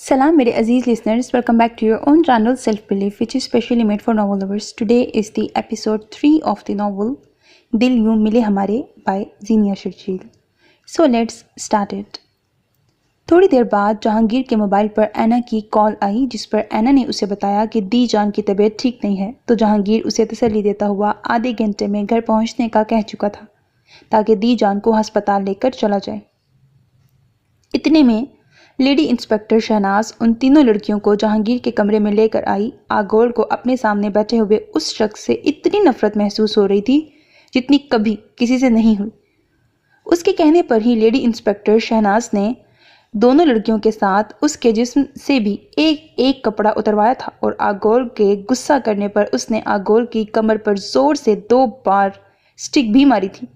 Salam mere Aziz listeners, welcome back to your own channel Self Belief, which is specially made for novel lovers. Today is the episode 3 of the novel Dil Yun Mile Hamare by Zenia Sherchil. So let's start it. थोड़ी देर बाद जहांगीर के mobile पर ऐना की call आई, जिस पर ऐना ने उसे बताया कि दी जान की तबीयत ठीक नहीं है। तो जहांगीर उसे तसल्ली देता हुआ आधे घंटे में घर पहुंचने का कह चुका था ताकि दी जान को अस्पताल लेकर चला जाए। इतने में लेडी इंस्पेक्टर शहनाज उन तीनों लड़कियों को जहांगीर के कमरे में लेकर आई। आगोल को अपने सामने बैठे हुए उस शख्स से इतनी नफरत महसूस हो रही थी जितनी कभी किसी से नहीं हुई। उसके कहने पर ही लेडी इंस्पेक्टर शहनाज ने दोनों लड़कियों के साथ उसके जिस्म से भी एक एक कपड़ा उतरवाया था और आगोल के गुस्सा करने पर उसने आगोल की कमर पर जोर से 2 बार स्टिक भी मारी थी,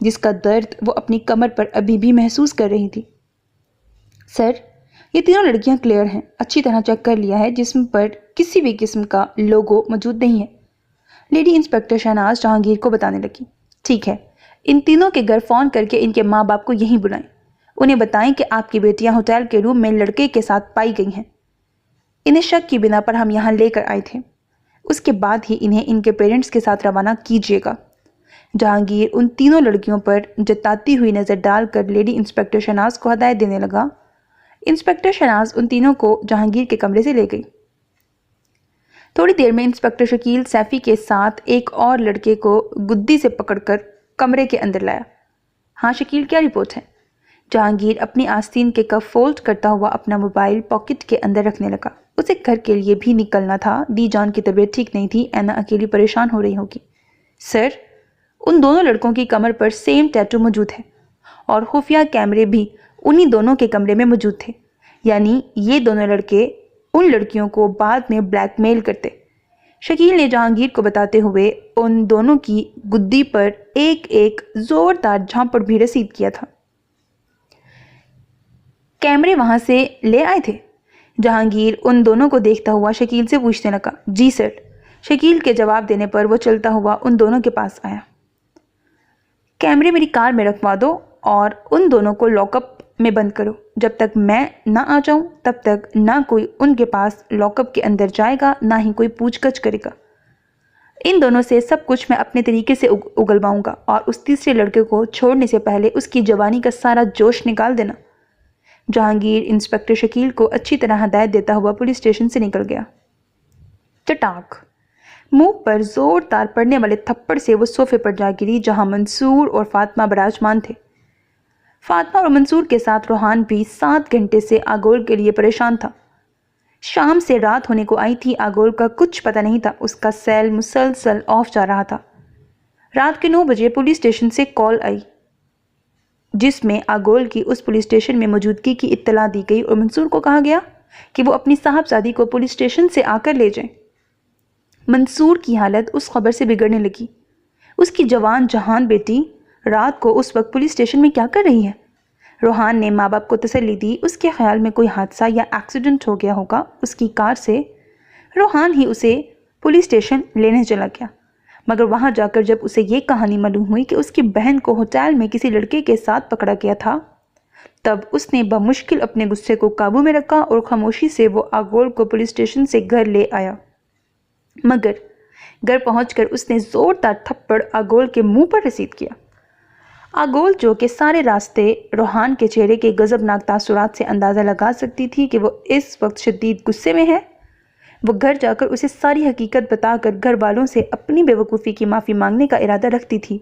जिसका दर्द वो अपनी कमर पर अभी भी महसूस कर रही थी। सर, ये तीनों लड़कियां क्लियर हैं, अच्छी तरह चेक कर लिया है, जिस्म पर किसी भी किस्म का लोगो मौजूद नहीं है। लेडी इंस्पेक्टर शहनाज जहांगीर को बताने लगी। ठीक है, इन तीनों के घर फ़ोन करके इनके माँ बाप को यहीं बुलाएं। उन्हें बताएं कि आपकी बेटियां होटल के रूम में लड़के के साथ पाई गई हैं। इन्हें शक की बिना पर हम यहाँ लेकर आए थे। उसके बाद ही इन्हें इनके पेरेंट्स के साथ रवाना कीजिएगा। जहांगीर उन तीनों लड़कियों पर जताती हुई नज़र डालकर लेडी इंस्पेक्टर शहनाज को हदायत देने लगा। इंस्पेक्टर शहनाज उन तीनों को जहांगीर के कमरे से ले गई। थोड़ी देर में इंस्पेक्टर शकील सैफी के साथ एक और लड़के को गुद्दी से पकड़कर कमरे के अंदर लाया। हाँ शकील, क्या रिपोर्ट है? जहांगीर अपनी आस्तीन के कफ फोल्ड करता हुआ अपना मोबाइल पॉकेट के अंदर रखने लगा। उसे घर के लिए भी निकलना था। दी जान की तबीयत ठीक नहीं थी, ऐना अकेली परेशान हो रही होगी। सर, उन दोनों लड़कों की कमर पर सेम टैटू मौजूद है और खुफिया कैमरे भी उन्हीं दोनों के कमरे में मौजूद थे, यानी ये दोनों लड़के उन लड़कियों को बाद में ब्लैकमेल करते। शकील ने जहांगीर को बताते हुए उन दोनों की गुद्दी पर एक एक जोरदार झापड़ भी रसीद किया था। कैमरे वहां से ले आए थे? जहांगीर उन दोनों को देखता हुआ शकील से पूछने लगा। जी सर। शकील के जवाब देने पर वो चलता हुआ उन दोनों के पास आया। कैमरे मेरी कार में रखवा दो और उन दोनों को लॉकअप में बंद करो। जब तक मैं ना आ जाऊं तब तक ना कोई उनके पास लॉकअप के अंदर जाएगा, ना ही कोई पूछगछ करेगा। इन दोनों से सब कुछ मैं अपने तरीके से उगलवाऊंगा और उस तीसरे लड़के को छोड़ने से पहले उसकी जवानी का सारा जोश निकाल देना। जहांगीर इंस्पेक्टर शकील को अच्छी तरह हदायत देता हुआ पुलिस स्टेशन से निकल गया। चटाक, मुंह पर जोरदार पड़ने वाले थप्पड़ से वो सोफे पर जा गिरी जहां मंसूर और फातिमा विराजमान थे। फातिमा और मंसूर के साथ रोहान भी 7 घंटे से आगोल के लिए परेशान था। शाम से रात होने को आई थी, आगोल का कुछ पता नहीं था। उसका सेल मुसलसल ऑफ जा रहा था। रात के 9 बजे पुलिस स्टेशन से कॉल आई, जिसमें आगोल की उस पुलिस स्टेशन में मौजूदगी की इत्तला दी गई और मंसूर को कहा गया कि वो अपनी साहबजादी को पुलिस स्टेशन से आकर ले जाए। मंसूर की हालत उस खबर से बिगड़ने लगी। उसकी जवान जहान बेटी रात को उस वक्त पुलिस स्टेशन में क्या कर रही है? रोहान ने माँ बाप को तसल्ली दी। उसके ख्याल में कोई हादसा या एक्सीडेंट हो गया होगा उसकी कार से। रोहान ही उसे पुलिस स्टेशन लेने चला गया, मगर वहां जाकर जब उसे ये कहानी मालूम हुई कि उसकी बहन को होटल में किसी लड़के के साथ पकड़ा गया था, तब उसने बमुश्किल अपने गुस्से को काबू में रखा और खामोशी से वो आगोल को पुलिस स्टेशन से घर ले आया। मगर घर पहुंचकर उसने जोरदार थप्पड़ आगोल के मुंह पर रसीद किया। आगोल, जो कि सारे रास्ते रोहान के चेहरे के गजबनाक तासुरात से अंदाज़ा लगा सकती थी कि वो इस वक्त शदीद गुस्से में है, वो घर जाकर उसे सारी हकीकत बताकर घर वालों से अपनी बेवकूफ़ी की माफ़ी मांगने का इरादा रखती थी।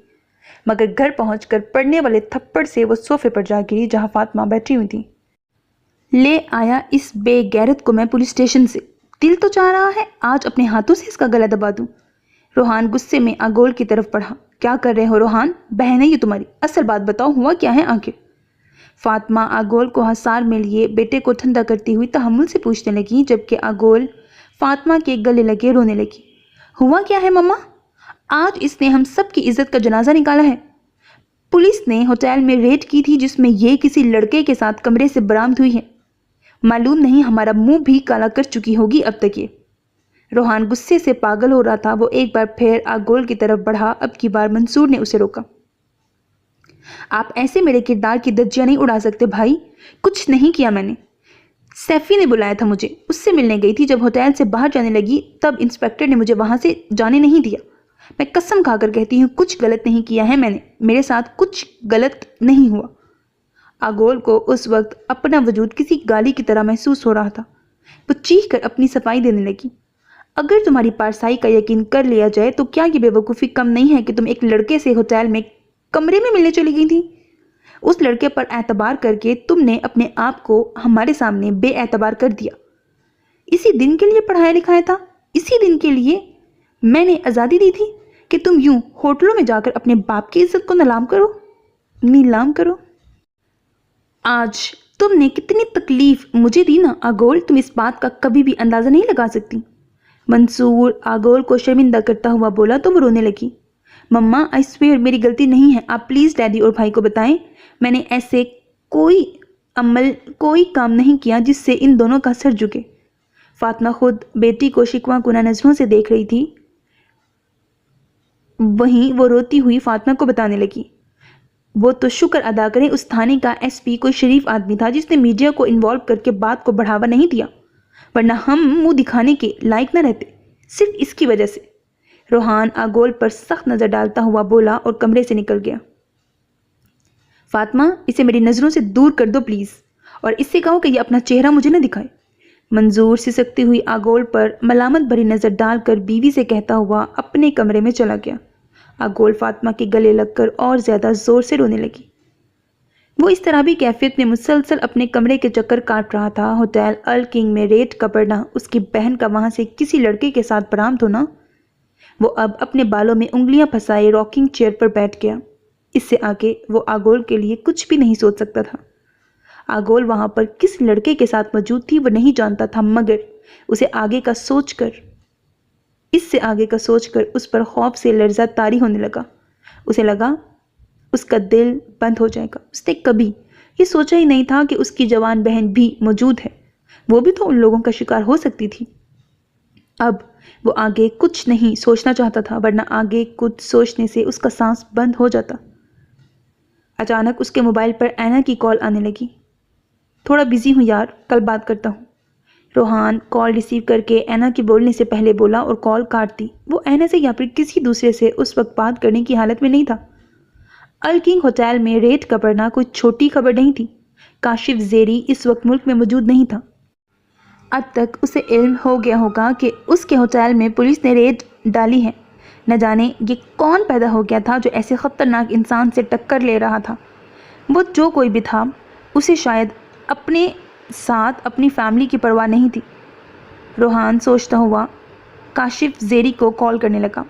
मगर घर पहुंचकर पड़ने वाले थप्पड़ से वो सोफे पर जा गिरी जहां फातिमा बैठी हुई थी। ले आया इस बेगैरत को मैं पुलिस स्टेशन से। दिल तो चाह रहा है आज अपने हाथों से इसका गला दबा दूं। रोहान गुस्से में आगोल की तरफ बढ़ा। क्या कर रहे हो रोहान? बहन है ये तुम्हारी, असल बात बताओ, हुआ क्या है आखिर? फातिमा आगोल को हसार में लिए बेटे को ठंडा करती हुई तहम्मुल से पूछने लगी, जबकि आगोल फातिमा के गले लगे रोने लगी। हुआ क्या है मम्मा? आज इसने हम सब की इज्जत का जनाजा निकाला है। पुलिस ने होटल में रेड की थी जिसमें ये किसी लड़के के साथ कमरे से बरामद हुई है। मालूम नहीं हमारा मुंह भी काला कर चुकी होगी अब तक ये। रोहान गुस्से से पागल हो रहा था। वो एक बार फिर आगोल की तरफ बढ़ा। अब की बार मंसूर ने उसे रोका। आप ऐसे मेरे किरदार की धज्जियां नहीं उड़ा सकते भाई, कुछ नहीं किया मैंने। सैफी ने बुलाया था मुझे, उससे मिलने गई थी। जब होटल से बाहर जाने लगी तब इंस्पेक्टर ने मुझे वहाँ से जाने नहीं दिया। मैं कसम खाकर कहती हूँ कुछ गलत नहीं किया है मैंने, मेरे साथ कुछ गलत नहीं हुआ। आगोल को उस वक्त अपना वजूद किसी गाली की तरह महसूस हो रहा था। वो चीख कर अपनी सफाई देने लगी। अगर तुम्हारी पारसाई का यकीन कर लिया जाए तो क्या ये बेवकूफ़ी कम नहीं है कि तुम एक लड़के से होटल में कमरे में मिलने चली गई थी? उस लड़के पर एतबार करके तुमने अपने आप को हमारे सामने बेएतबार कर दिया। इसी दिन के लिए पढ़ाया लिखाया था, इसी दिन के लिए मैंने आज़ादी दी थी कि तुम यूं होटलों में जाकर अपने बाप की इज्जत को नीलाम करो। आज तुमने कितनी तकलीफ मुझे दी ना आगोल, तुम इस बात का कभी भी अंदाज़ा नहीं लगा सकती। मंसूर आगोल को शर्मिंदा करता हुआ बोला तो वो रोने लगी। मम्मा आई स्वेयर मेरी गलती नहीं है, आप प्लीज़ डैडी और भाई को बताएं। मैंने ऐसे कोई काम नहीं किया जिससे इन दोनों का सर झुके। फातिमा खुद बेटी को शिकवा कुना नज़रों से देख रही थी। वहीं वो रोती हुई फातिमा को बताने लगी, वो तो शुक्र अदा करें उस थाने का एसपी कोई शरीफ आदमी था जिसने मीडिया को इन्वॉल्व करके बात को बढ़ावा नहीं दिया, वरना हम मुंह दिखाने के लायक न रहते, सिर्फ इसकी वजह से। रोहान आगोल पर सख्त नज़र डालता हुआ बोला और कमरे से निकल गया। फातिमा इसे मेरी नज़रों से दूर कर दो प्लीज़, और इससे कहो कि ये अपना चेहरा मुझे न दिखाए। मंजूर सिसकती हुई आगोल पर मलामत भरी नज़र डालकर बीवी से कहता हुआ अपने कमरे में चला गया। आगोल फातिमा के गले लगकर और ज़्यादा ज़ोर से रोने लगी। वो इस तरह भी कैफियत में मुसलसल अपने कमरे के चक्कर काट रहा था। होटल अल किंग में रेट का पड़ना, उसकी बहन का वहाँ से किसी लड़के के साथ बरामद होना, वो अब अपने बालों में उंगलियां फंसाए रॉकिंग चेयर पर बैठ गया। इससे आगे वो आगोल के लिए कुछ भी नहीं सोच सकता था। आगोल वहाँ पर किस लड़के के साथ मौजूद थी वो नहीं जानता था, मगर उसे इससे आगे का सोचकर उस पर खौफ से लर्जा तारी होने लगा। उसे लगा उसका दिल बंद हो जाएगा। उसने कभी ये सोचा ही नहीं था कि उसकी जवान बहन भी मौजूद है, वो भी तो उन लोगों का शिकार हो सकती थी। अब वो आगे कुछ नहीं सोचना चाहता था, वरना आगे कुछ सोचने से उसका सांस बंद हो जाता। अचानक उसके मोबाइल पर ऐना की कॉल आने लगी। थोड़ा बिजी हूँ यार, कल बात करता हूँ। रोहान कॉल रिसीव करके ऐना के बोलने से पहले बोला और कॉल काट दी। वो ऐना से या फिर किसी दूसरे से उस वक्त बात करने की हालत में नहीं था। अल किंग होटल में रेड का पड़ना कोई छोटी खबर नहीं थी। काशिफ ज़ेरी इस वक्त मुल्क में मौजूद नहीं था। अब तक उसे इल्म हो गया होगा कि उसके होटल में पुलिस ने रेड डाली है। न जाने ये कौन पैदा हो गया था जो ऐसे ख़तरनाक इंसान से टक्कर ले रहा था। वो जो कोई भी था, उसे शायद अपने साथ अपनी फैमिली की परवाह नहीं थी। रोहान सोचता हुआ काशिफ ज़ेरी को कॉल करने लगा।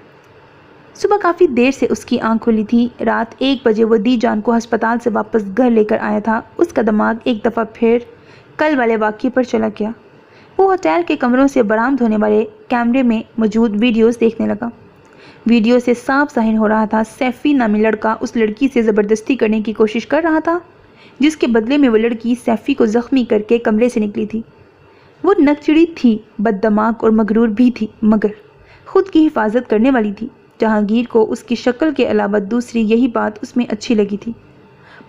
सुबह काफ़ी देर से उसकी आंख खुली थी। रात 1 बजे वो दी जान को अस्पताल से वापस घर लेकर आया था। उसका दिमाग एक दफ़ा फिर कल वाले वाक़ये पर चला गया। वो होटल के कमरों से बरामद होने वाले कैमरे में मौजूद वीडियोस देखने लगा। वीडियो से साफ ज़ाहिर हो रहा था सैफी नामी लड़का उस लड़की से ज़बरदस्ती करने की कोशिश कर रहा था, जिसके बदले में वो लड़की सैफी को ज़ख्मी करके कमरे से निकली थी। वो नकचिड़ी थी, बददिमाग और मगरूर भी थी, मगर खुद की हिफाजत करने वाली थी। जहांगीर को उसकी शक्ल के अलावा दूसरी यही बात उसमें अच्छी लगी थी,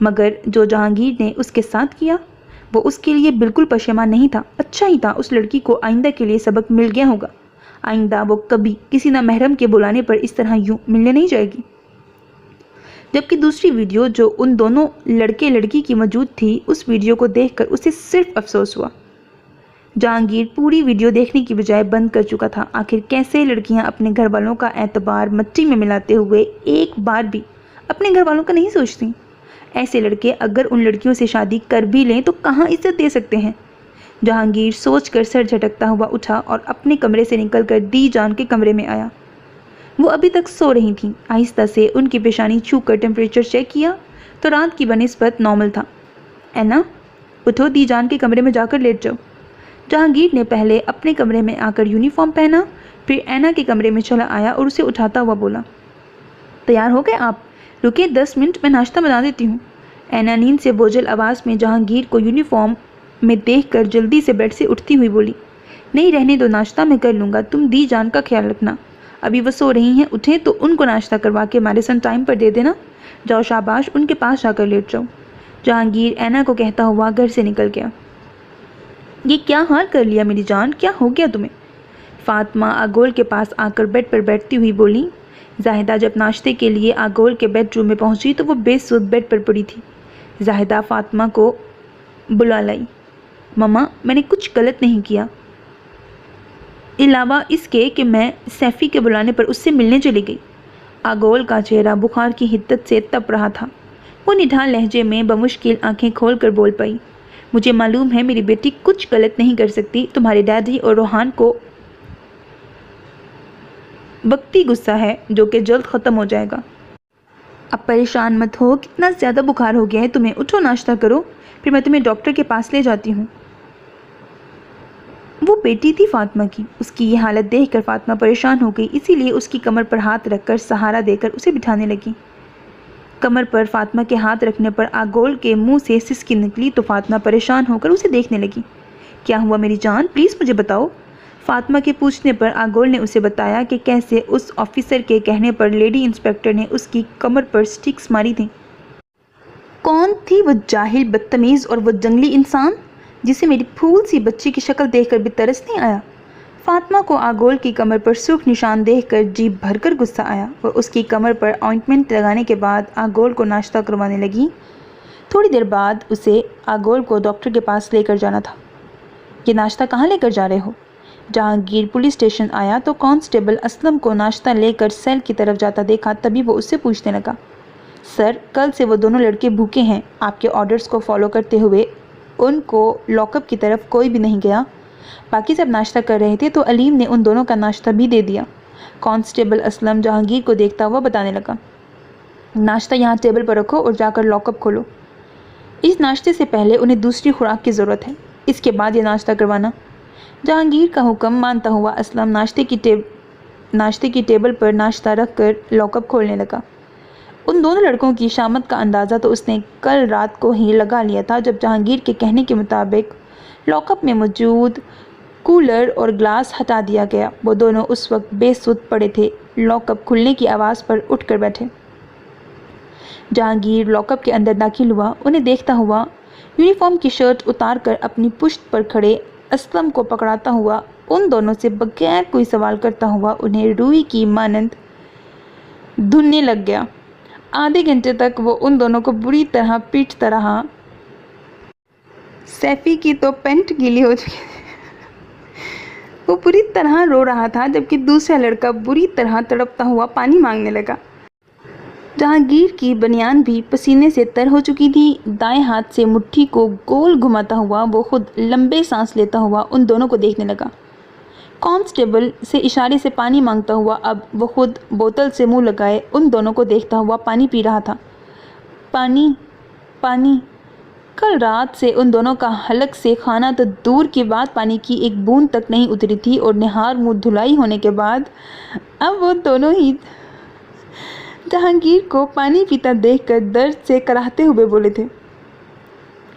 मगर जो जहांगीर ने उसके साथ किया वो उसके लिए बिल्कुल पशेमान नहीं था। अच्छा ही था, उस लड़की को आइंदा के लिए सबक मिल गया होगा। आइंदा वो कभी किसी नामहरम के बुलाने पर इस तरह यूं मिलने नहीं जाएगी। जबकि दूसरी वीडियो जो उन दोनों लड़के लड़की की मौजूद थी, उस वीडियो को देखकर उसे सिर्फ अफसोस हुआ। जहांगीर पूरी वीडियो देखने की बजाय बंद कर चुका था। आखिर कैसे लड़कियां अपने घर वालों का एतबार मट्टी में मिलाते हुए एक बार भी अपने घर वालों का नहीं सोचती। ऐसे लड़के अगर उन लड़कियों से शादी कर भी लें तो कहाँ इज्जत दे सकते हैं। जहांगीर सोचकर सर झटकता हुआ उठा और अपने कमरे से निकलकर दी जान के कमरे में आया। वो अभी तक सो रही थीं। आहिस्ता से उनकी पेशानी छूकर टेम्परेचर चेक किया तो रात की बनिस्बत नॉर्मल था। ऐना उठो, दी जान के कमरे में जाकर लेट जाओ। जहांगीर ने पहले अपने कमरे में आकर यूनिफॉर्म पहना, फिर ऐना के कमरे में चला आया और उसे उठाता हुआ बोला, तैयार हो गए आप? रुके 10 मिनट, मैं नाश्ता बना देती हूँ। ऐना नींद से बोझल आवाज़ में जहांगीर को यूनिफॉर्म में देखकर जल्दी से बेड से उठती हुई बोली, नहीं रहने दो, नाश्ता मैं कर लूँगा, तुम दी जान का ख्याल रखना। अभी वो सो रही हैं, उठें तो उनको नाश्ता करवा के हमारे सन टाइम पर दे देना। जाओ शाबाश, उनके पास जाकर लेट जाओ। जहांगीर ऐना को कहता हुआ घर से निकल गया। یہ کیا حال کر لیا میری جان، کیا ہو گیا تمہیں؟ فاطمہ آگول کے پاس آ کر بیڈ پر بیٹھتی ہوئی بولی۔ زاہدہ جب ناشتے کے لیے آگول کے بیڈ روم میں پہنچی تو وہ بے سود بیڈ پر پڑی تھی۔ زاہدہ فاطمہ کو بلا لائی۔ مما، میں نے کچھ غلط نہیں کیا، علاوہ اس کے کہ میں سیفی کے بلانے پر اس سے ملنے چلی گئی۔ آگول کا چہرہ بخار کی حدت سے تپ رہا تھا۔ وہ نڈھال لہجے میں بمشکل آنکھیں کھول کر بول پائی، مجھے معلوم ہے میری بیٹی کچھ غلط نہیں کر سکتی، تمہارے ڈیڈی اور روحان کو وقتی غصہ ہے جو کہ جلد ختم ہو جائے گا۔ اب پریشان مت ہو، کتنا زیادہ بخار ہو گیا ہے تمہیں، اٹھو ناشتہ کرو، پھر میں تمہیں ڈاکٹر کے پاس لے جاتی ہوں۔ وہ بیٹی تھی فاطمہ کی، اس کی یہ حالت دیکھ کر فاطمہ پریشان ہو گئی، اسی لیے اس کی کمر پر ہاتھ رکھ کر سہارا دے کر اسے بٹھانے لگی۔ کمر پر فاطمہ کے ہاتھ رکھنے پر آگول کے منہ سے سسکی نکلی تو فاطمہ پریشان ہو کر اسے دیکھنے لگی۔ کیا ہوا میری جان، پلیز مجھے بتاؤ۔ فاطمہ کے پوچھنے پر آگول نے اسے بتایا کہ کیسے اس آفیسر کے کہنے پر لیڈی انسپکٹر نے اس کی کمر پر سٹکس ماری تھیں۔ کون تھی وہ جاہل، بدتمیز اور وہ جنگلی انسان جسے میری پھول سی بچی کی شکل دیکھ کر بھی ترس نہیں آیا؟ فاطمہ کو آگول کی کمر پر سرخ نشان دیکھ کر جی بھر کر غصہ آیا اور اس کی کمر پر آئنٹمنٹ لگانے کے بعد آگول کو ناشتہ کروانے لگی۔ تھوڑی دیر بعد اسے آگول کو ڈاکٹر کے پاس لے کر جانا تھا۔ یہ ناشتہ کہاں لے کر جا رہے ہو؟ جہانگیر پولیس اسٹیشن آیا تو کانسٹیبل اسلم کو ناشتہ لے کر سیل کی طرف جاتا دیکھا، تبھی وہ اس سے پوچھنے لگا، سر کل سے وہ دونوں لڑکے بھوکے ہیں، آپ کے آرڈرز کو فالو کرتے ہوئے ان کو لاک اپ کی طرف کوئی بھی نہیں گیا؟ باقی سب ناشتہ کر رہے تھے تو علیم نے ان دونوں کا ناشتہ بھی دے دیا۔ کانسٹیبل اسلم جہانگیر کو دیکھتا ہوا بتانے لگا، ناشتہ یہاں ٹیبل پر رکھو اور جا کر لاک اپ کھولو۔ اس ناشتے سے پہلے انہیں دوسری خوراک کی ضرورت ہے، اس کے بعد یہ ناشتہ کروانا۔ جہانگیر کا حکم مانتا ہوا اسلم ناشتے کی ٹیبل پر ناشتہ رکھ کر لاک اپ کھولنے لگا۔ ان دونوں لڑکوں کی شامت کا اندازہ تو اس نے کل رات کو ہی لگا لیا تھا جب جہانگیر کے کہنے کے مطابق لاک اپ میں موجود کولر اور گلاس ہٹا دیا گیا۔ وہ دونوں اس وقت بے سود پڑے تھے، لاک اپ کھلنے کی آواز پر اٹھ کر بیٹھے۔ جہانگیر لاک اپ کے اندر داخل ہوا، انہیں دیکھتا ہوا یونیفارم کی شرٹ اتار کر اپنی پشت پر کھڑے اسلم کو پکڑاتا ہوا ان دونوں سے بغیر کوئی سوال کرتا ہوا انہیں روئی کی مانند دھننے لگ گیا۔ آدھے گھنٹے تک وہ ان دونوں کو بری طرح پیٹتا رہا۔ سیفی کی تو پینٹ گیلی ہو چکی تھی، وہ بری طرح رو رہا تھا جبکہ دوسرا لڑکا بری طرح تڑپتا ہوا پانی مانگنے لگا۔ جہانگیر کی بنیان بھی پسینے سے تر ہو چکی تھی۔ دائیں ہاتھ سے مٹھی کو گول گھماتا ہوا وہ خود لمبے سانس لیتا ہوا ان دونوں کو دیکھنے لگا۔ کانسٹیبل سے اشارے سے پانی مانگتا ہوا اب وہ خود بوتل سے منہ لگائے ان دونوں کو دیکھتا ہوا پانی پی رہا تھا۔ پانی پانی کل رات سے ان دونوں کا حلق سے کھانا تو دور کی بات پانی کی ایک بوند تک نہیں اتری تھی اور نہار منہ دھلائی ہونے کے بعد اب وہ دونوں ہی جہانگیر کو پانی پیتا دیکھ کر درد سے کراہتے ہوئے بولے تھے۔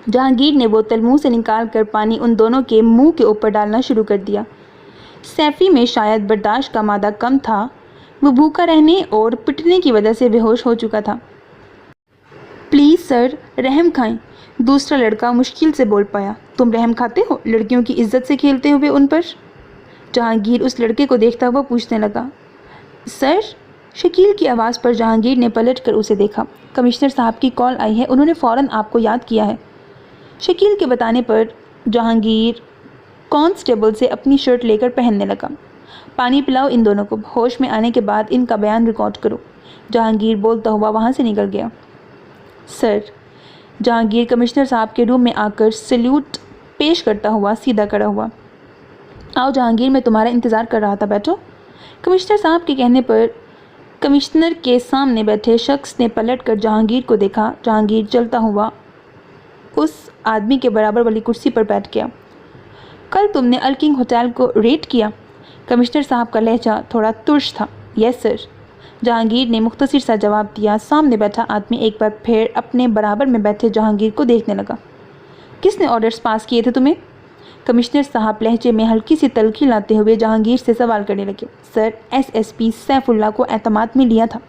جہانگیر نے بوتل منہ سے نکال کر پانی ان دونوں کے منہ کے اوپر ڈالنا شروع کر دیا۔ سیفی میں شاید برداشت کا مادہ کم تھا، وہ بھوکا رہنے اور پٹنے کی وجہ سے بے ہوش ہو چکا تھا۔ پلیز سر، رحم کھائیں، دوسرا لڑکا مشکل سے بول پایا۔ تم رحم کھاتے ہو لڑکیوں کی عزت سے کھیلتے ہوئے ان پر؟ جہانگیر اس لڑکے کو دیکھتا ہوا پوچھنے لگا۔ سر، شکیل کی آواز پر جہانگیر نے پلٹ کر اسے دیکھا۔ کمشنر صاحب کی کال آئی ہے، انہوں نے فوراً آپ کو یاد کیا ہے۔ شکیل کے بتانے پر جہانگیر کانسٹیبل سے اپنی شرٹ لے کر پہننے لگا۔ پانی پلاؤ ان دونوں کو، ہوش میں آنے کے بعد ان کا بیان ریکارڈ کرو۔ جہانگیر بولتا ہوا وہاں سے نکل گیا۔ سر، جہانگیر کمشنر صاحب کے روم میں آ کر سلیوٹ پیش کرتا ہوا سیدھا کھڑا ہوا۔ آؤ جہانگیر، میں تمہارا انتظار کر رہا تھا، بیٹھو۔ کمشنر صاحب کے کہنے پر کمشنر کے سامنے بیٹھے شخص نے پلٹ کر جہانگیر کو دیکھا۔ جہانگیر چلتا ہوا اس آدمی کے برابر والی کرسی پر بیٹھ گیا۔ کل تم نے الکنگ ہوٹل کو ریڈ کیا؟ کمشنر صاحب کا لہجہ تھوڑا ترش تھا۔ یس سر، جہانگیر نے مختصر سا جواب دیا۔ سامنے بیٹھا آدمی ایک بار پھر اپنے برابر میں بیٹھے جہانگیر کو دیکھنے لگا۔ کس نے آرڈرز پاس کیے تھے تمہیں؟ کمشنر صاحب لہجے میں ہلکی سی تلخی لاتے ہوئے جہانگیر سے سوال کرنے لگے۔ سر، S S P Saif Ullah کو اعتماد میں لیا تھا،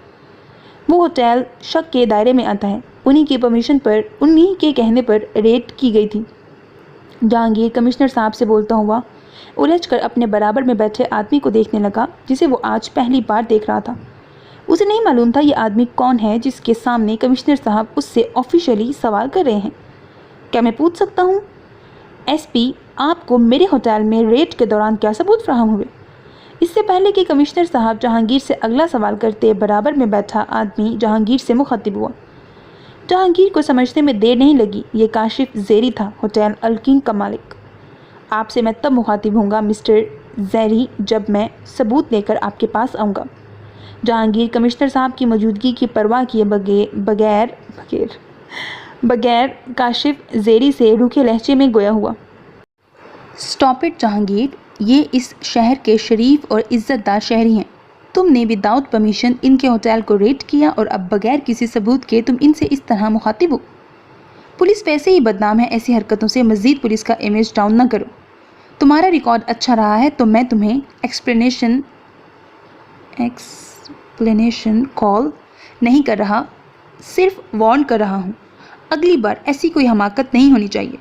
وہ ہوٹل شک کے دائرے میں آتا ہے، انہی کی پرمیشن پر، انہی کے کہنے پر ریڈ کی گئی تھی۔ जहांगीर कमिश्नर साहब से बोलता हुआ उलझकर अपने बराबर में बैठे आदमी को देखने लगा जिसे वो आज पहली बार देख रहा था। उसे नहीं मालूम था ये आदमी कौन है जिसके सामने कमिश्नर साहब उससे ऑफिशियली सवाल कर रहे हैं। क्या मैं पूछ सकता हूँ एसपी, आपको मेरे होटल में रेड के दौरान क्या सबूत फराहम हुए? इससे पहले कि कमिश्नर साहब जहांगीर से अगला सवाल करते, बराबर में बैठा आदमी जहांगीर से मुखातिब हुआ। जहांगीर को समझने में देर नहीं लगी। ये काशिफ ज़ेरी था, होटल अल-किंग का मालिक। आपसे मैं तब मुखातिब होऊंगा मिस्टर ज़ेरी जब मैं सबूत लेकर आपके पास आऊँगा। जहांगीर कमिश्नर साहब की मौजूदगी की परवाह किए बगैर काशिफ ज़ेरी से रूखे लहजे में गोया हुआ। स्टॉप इट जहांगीर, ये इस शहर के शरीफ और इज़्ज़तदार शहरी हैं। तुमने विदाउट परमिशन इनके होटल को रेड किया और अब बगैर किसी सबूत के तुम इनसे इस तरह मुखातिब हो। पुलिस वैसे ही बदनाम है, ऐसी हरकतों से मज़ीद पुलिस का इमेज डाउन न करो। तुम्हारा रिकॉर्ड अच्छा रहा है तो मैं तुम्हें एक्सप्लेनेशन कॉल नहीं कर रहा, सिर्फ वार्न कर रहा हूँ। अगली बार ऐसी कोई हमाकत नहीं होनी चाहिए।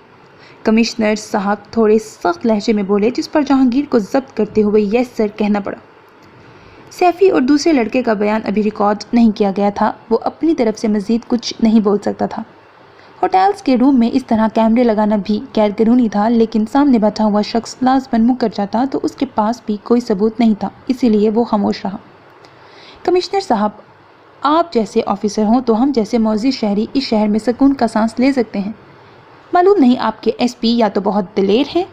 कमिश्नर साहब थोड़े सख्त लहजे में बोले, जिस पर जहांगीर को जब्त करते हुए यस सर कहना पड़ा। सैफी और दूसरे लड़के का बयान अभी रिकॉर्ड नहीं किया गया था। वो अपनी तरफ से मज़ीद कुछ नहीं बोल सकता था। होटल्स के रूम में इस तरह कैमरे लगाना भी गैर कानूनी था, लेकिन सामने बैठा हुआ शख्स लाजमन मुकर जाता तो उसके पास भी कोई सबूत नहीं था, इसीलिए वो खामोश रहा। कमिश्नर साहब, आप जैसे ऑफिसर हों तो हम जैसे मौजूद शहरी इस शहर में सुकून का सांस ले सकते हैं। मालूम नहीं आपके एसपी या तो बहुत दिलेर हैं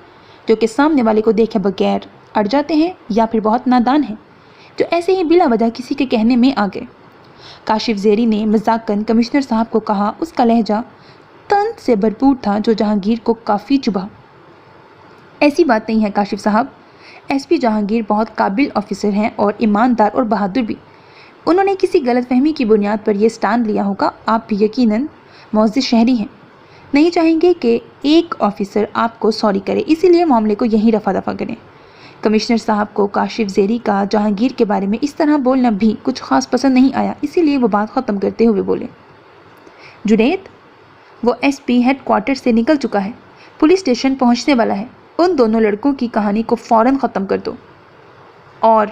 जो कि सामने वाले को देखे बगैर अड़ जाते हैं, या फिर बहुत नादान हैं जो ऐसे ही बिला वजह किसी के कहने में आ गए। काशिफ ज़ेरी ने मजाकन कमिश्नर साहब को कहा। उसका लहजा तंज से भरपूर था जो जहांगीर को काफ़ी चुभा। ऐसी बात नहीं है काशिफ साहब, एसपी जहांगीर बहुत काबिल ऑफिसर हैं और ईमानदार और बहादुर भी। उन्होंने किसी गलतफहमी की बुनियाद पर यह स्टैंड लिया होगा। आप भी यकीनन मौजूद शहरी हैं, नहीं चाहेंगे कि एक ऑफिसर आपको सॉरी करे, इसीलिए मामले को यहीं रफा दफा करें। कमिश्नर साहब को काशिफ ज़ेरी का जहांगीर के बारे में इस तरह बोलना भी कुछ खास पसंद नहीं आया, इसीलिए वो बात ख़त्म करते हुए बोले, जुनैद, वो एसपी हेडक्वार्टर से निकल चुका है, पुलिस स्टेशन पहुंचने वाला है। उन दोनों लड़कों की कहानी को फ़ौरन ख़त्म कर दो और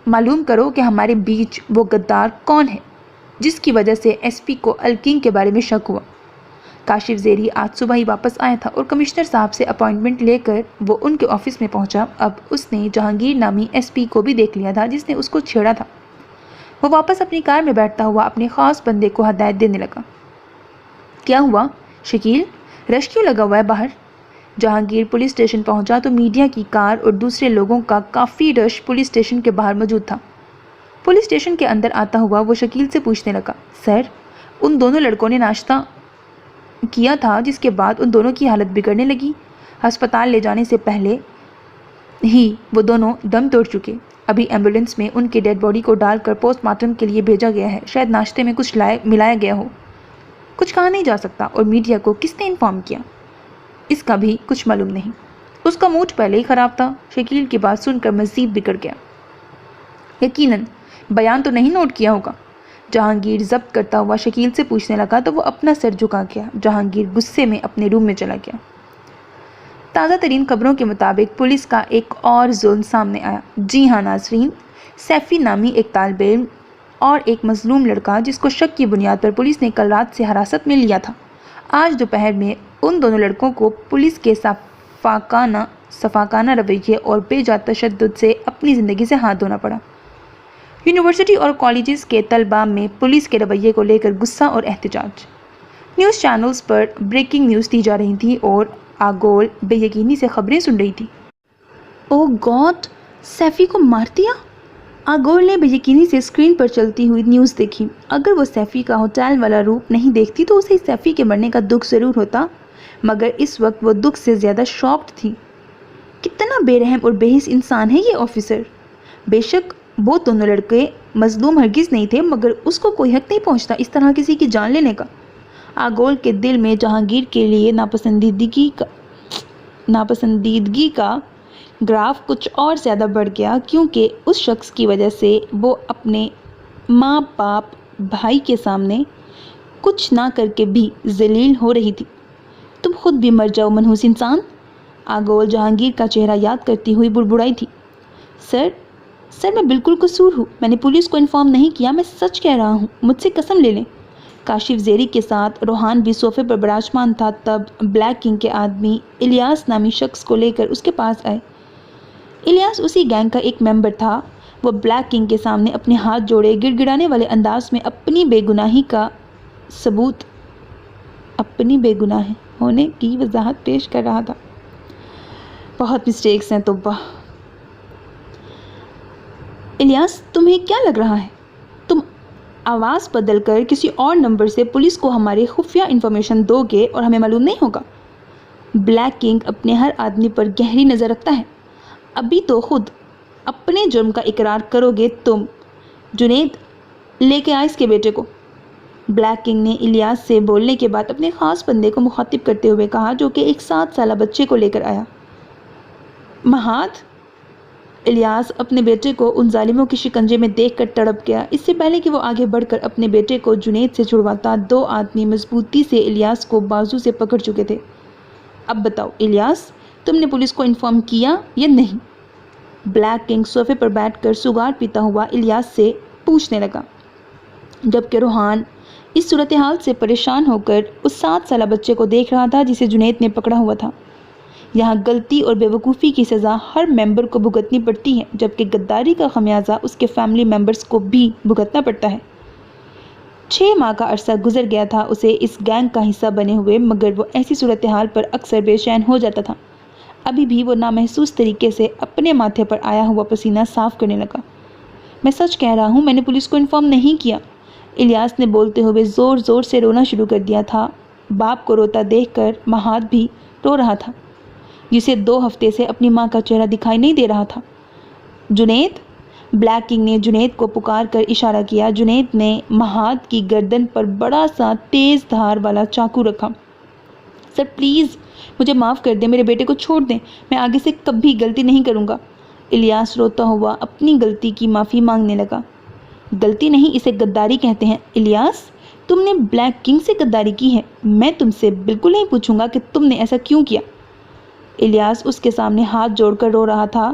मालूम करो कि हमारे बीच वो गद्दार कौन है जिसकी वजह से एसपी को अल-किंग के बारे में शक हुआ। काशिफ ज़ेरी आज सुबह ही वापस आया था और कमिश्नर साहब से अपॉइंटमेंट लेकर वो उनके ऑफिस में पहुंचा। अब उसने जहांगीर नामी एसपी को भी देख लिया था जिसने उसको छेड़ा था। वो वापस अपनी कार में बैठता हुआ अपने ख़ास बंदे को हदायत देने लगा। क्या हुआ शकील, रश क्यों लगा हुआ है बाहर? जहांगीर पुलिस स्टेशन पहुंचा तो मीडिया की कार और दूसरे लोगों का काफ़ी रश पुलिस स्टेशन के बाहर मौजूद था। पुलिस स्टेशन के अंदर आता हुआ वो शकील से पूछने लगा, सर, उन दोनों लड़कों ने नाश्ता किया था जिसके बाद उन दोनों की हालत बिगड़ने लगी। अस्पताल ले जाने से पहले ही वो दोनों दम तोड़ चुके। अभी एम्बुलेंस में उनके डेड बॉडी को डालकर पोस्टमार्टम के लिए भेजा गया है। शायद नाश्ते में कुछ मिलाया गया हो, कुछ कहा नहीं जा सकता। और मीडिया को किसने इन्फॉर्म किया इसका भी कुछ मालूम नहीं। उसका मूड पहले ही ख़राब था। शकील की बात सुनकर मज़ीद बिगड़ गया। यकीनन बयान तो नहीं नोट किया होगा। जहांगीर जब्त करता हुआ शकील से पूछने लगा तो वो अपना सर झुका गया। जहांगीर गुस्से में अपने रूम में चला गया। ताज़ा तरीन खबरों के मुताबिक पुलिस का एक और जुल्म सामने आया। जी हाँ नाज़रीन, सैफ़ी नामी एक तालिब इल्म और एक मजलूम लड़का जिसको शक की बुनियाद पर पुलिस ने कल रात से हिरासत में लिया था, आज दोपहर में उन दोनों लड़कों को पुलिस के सफाकाना रवैये और बेजा तशद्दुद से अपनी ज़िंदगी से हाथ धोना पड़ा। यूनिवर्सिटी और कॉलेजेस के तलबा में पुलिस के रवैये को लेकर गुस्सा और एहतजाज। न्यूज़ चैनल्स पर ब्रेकिंग न्यूज़ दी जा रही थी और आगोल बेयकीनी से खबरें सुन रही थी। ओह गॉड, सैफ़ी को मार दिया। आगोल ने बेयकीनी से स्क्रीन पर चलती हुई न्यूज़ देखी। अगर वो सैफ़ी का होटल वाला रूप नहीं देखती तो उसे सैफ़ी के मरने का दुख ज़रूर होता, मगर इस वक्त वो दुख से ज़्यादा शॉक्ड थी। कितना बेरहम और बेहिस इंसान है ये ऑफिसर। बेशक वो दोनों लड़के मजलूम हरगिज़ नहीं थे, मगर उसको कोई हक नहीं पहुंचता इस तरह किसी की जान लेने का। आगोल के दिल में जहांगीर के लिए नापसंदीदगी का ग्राफ कुछ और ज़्यादा बढ़ गया, क्योंकि उस शख्स की वजह से वो अपने माँ बाप भाई के सामने कुछ ना करके भी जलील हो रही थी। तुम खुद भी मर जाओ मनहूस इंसान। آگول جہانگیر کا چہرہ یاد کرتی ہوئی بڑبڑائی تھی۔ سر میں بالکل قصور ہوں، میں نے پولیس کو انفارم نہیں کیا، میں سچ کہہ رہا ہوں، مجھ سے قسم لے لیں۔ کاشف زیری کے ساتھ روحان بھی صوفے پر براجمان تھا تب بلیک کنگ کے آدمی الیاس نامی شخص کو لے کر اس کے پاس آئے۔ الیاس اسی گینگ کا ایک ممبر تھا۔ وہ بلیک کنگ کے سامنے اپنے ہاتھ جوڑے گڑ گڑانے والے انداز میں اپنی بے گناہی کا ثبوت، اپنی بے گناہ ہونے کی وضاحت پیش کر رہا تھا۔ بہت مسٹیکس ہیں توبہ۔ الیاس تمہیں کیا لگ رہا ہے؟ تم آواز بدل کر کسی اور نمبر سے پولیس کو ہمارے خفیہ انفارمیشن دو گے اور ہمیں معلوم نہیں ہوگا؟ بلیک کنگ اپنے ہر آدمی پر گہری نظر رکھتا ہے۔ ابھی تو خود اپنے جرم کا اقرار کرو گے تم۔ جنید لے کے آئے اس کے بیٹے کو۔ بلیک کنگ نے الیاس سے بولنے کے بعد اپنے خاص بندے کو مخاطب کرتے ہوئے کہا جو کہ ایک 7 سالہ بچے کو لے کر آیا۔ مہاد؟ الیاس اپنے بیٹے کو ان ظالموں کے شکنجے میں دیکھ کر تڑپ گیا۔ اس سے پہلے کہ وہ آگے بڑھ کر اپنے بیٹے کو جنید سے چھڑواتا، 2 آدمی مضبوطی سے الیاس کو بازو سے پکڑ چکے تھے۔ اب بتاؤ الیاس، تم نے پولیس کو انفارم کیا یا نہیں؟ بلیک کنگ صوفے پر بیٹھ کر سگار پیتا ہوا الیاس سے پوچھنے لگا، جبکہ روحان اس صورتحال سے پریشان ہو کر اس 7 سالہ بچے کو دیکھ رہا تھا جسے جنید نے پکڑا ہوا تھا۔ یہاں غلطی اور بے وقوفی کی سزا ہر ممبر کو بھگتنی پڑتی ہے، جبکہ غداری کا خمیازہ اس کے فیملی ممبرز کو بھی بھگتنا پڑتا ہے۔ 6 ماہ کا عرصہ گزر گیا تھا اسے اس گینگ کا حصہ بنے ہوئے، مگر وہ ایسی صورتحال پر اکثر بے چین ہو جاتا تھا۔ ابھی بھی وہ نامحسوس طریقے سے اپنے ماتھے پر آیا ہوا پسینہ صاف کرنے لگا۔ میں سچ کہہ رہا ہوں، میں نے پولیس کو انفارم نہیں کیا۔ الیاس نے بولتے ہوئے زور زور سے رونا شروع کر دیا تھا۔ باپ کو روتا دیکھ کر مہاد بھی رو رہا تھا، جسے 2 ہفتے سے اپنی ماں کا چہرہ دکھائی نہیں دے رہا تھا۔ جنید؟ بلیک کنگ نے جنید کو پکار کر اشارہ کیا۔ جنید نے مہاد کی گردن پر بڑا سا تیز دھار والا چاقو رکھا۔ سر پلیز مجھے معاف کر دیں، میرے بیٹے کو چھوڑ دیں، میں آگے سے کبھی غلطی نہیں کروں گا۔ الیاس روتا ہوا اپنی غلطی کی معافی مانگنے لگا۔ غلطی نہیں، اسے غداری کہتے ہیں۔ الیاس، تم نے بلیک کنگ سے غداری کی ہے، میں تم سے بالکل نہیں پوچھوں گا کہ تم نے ایسا کیوں کیا۔ الیاس اس کے سامنے ہاتھ جوڑ کر رو رہا تھا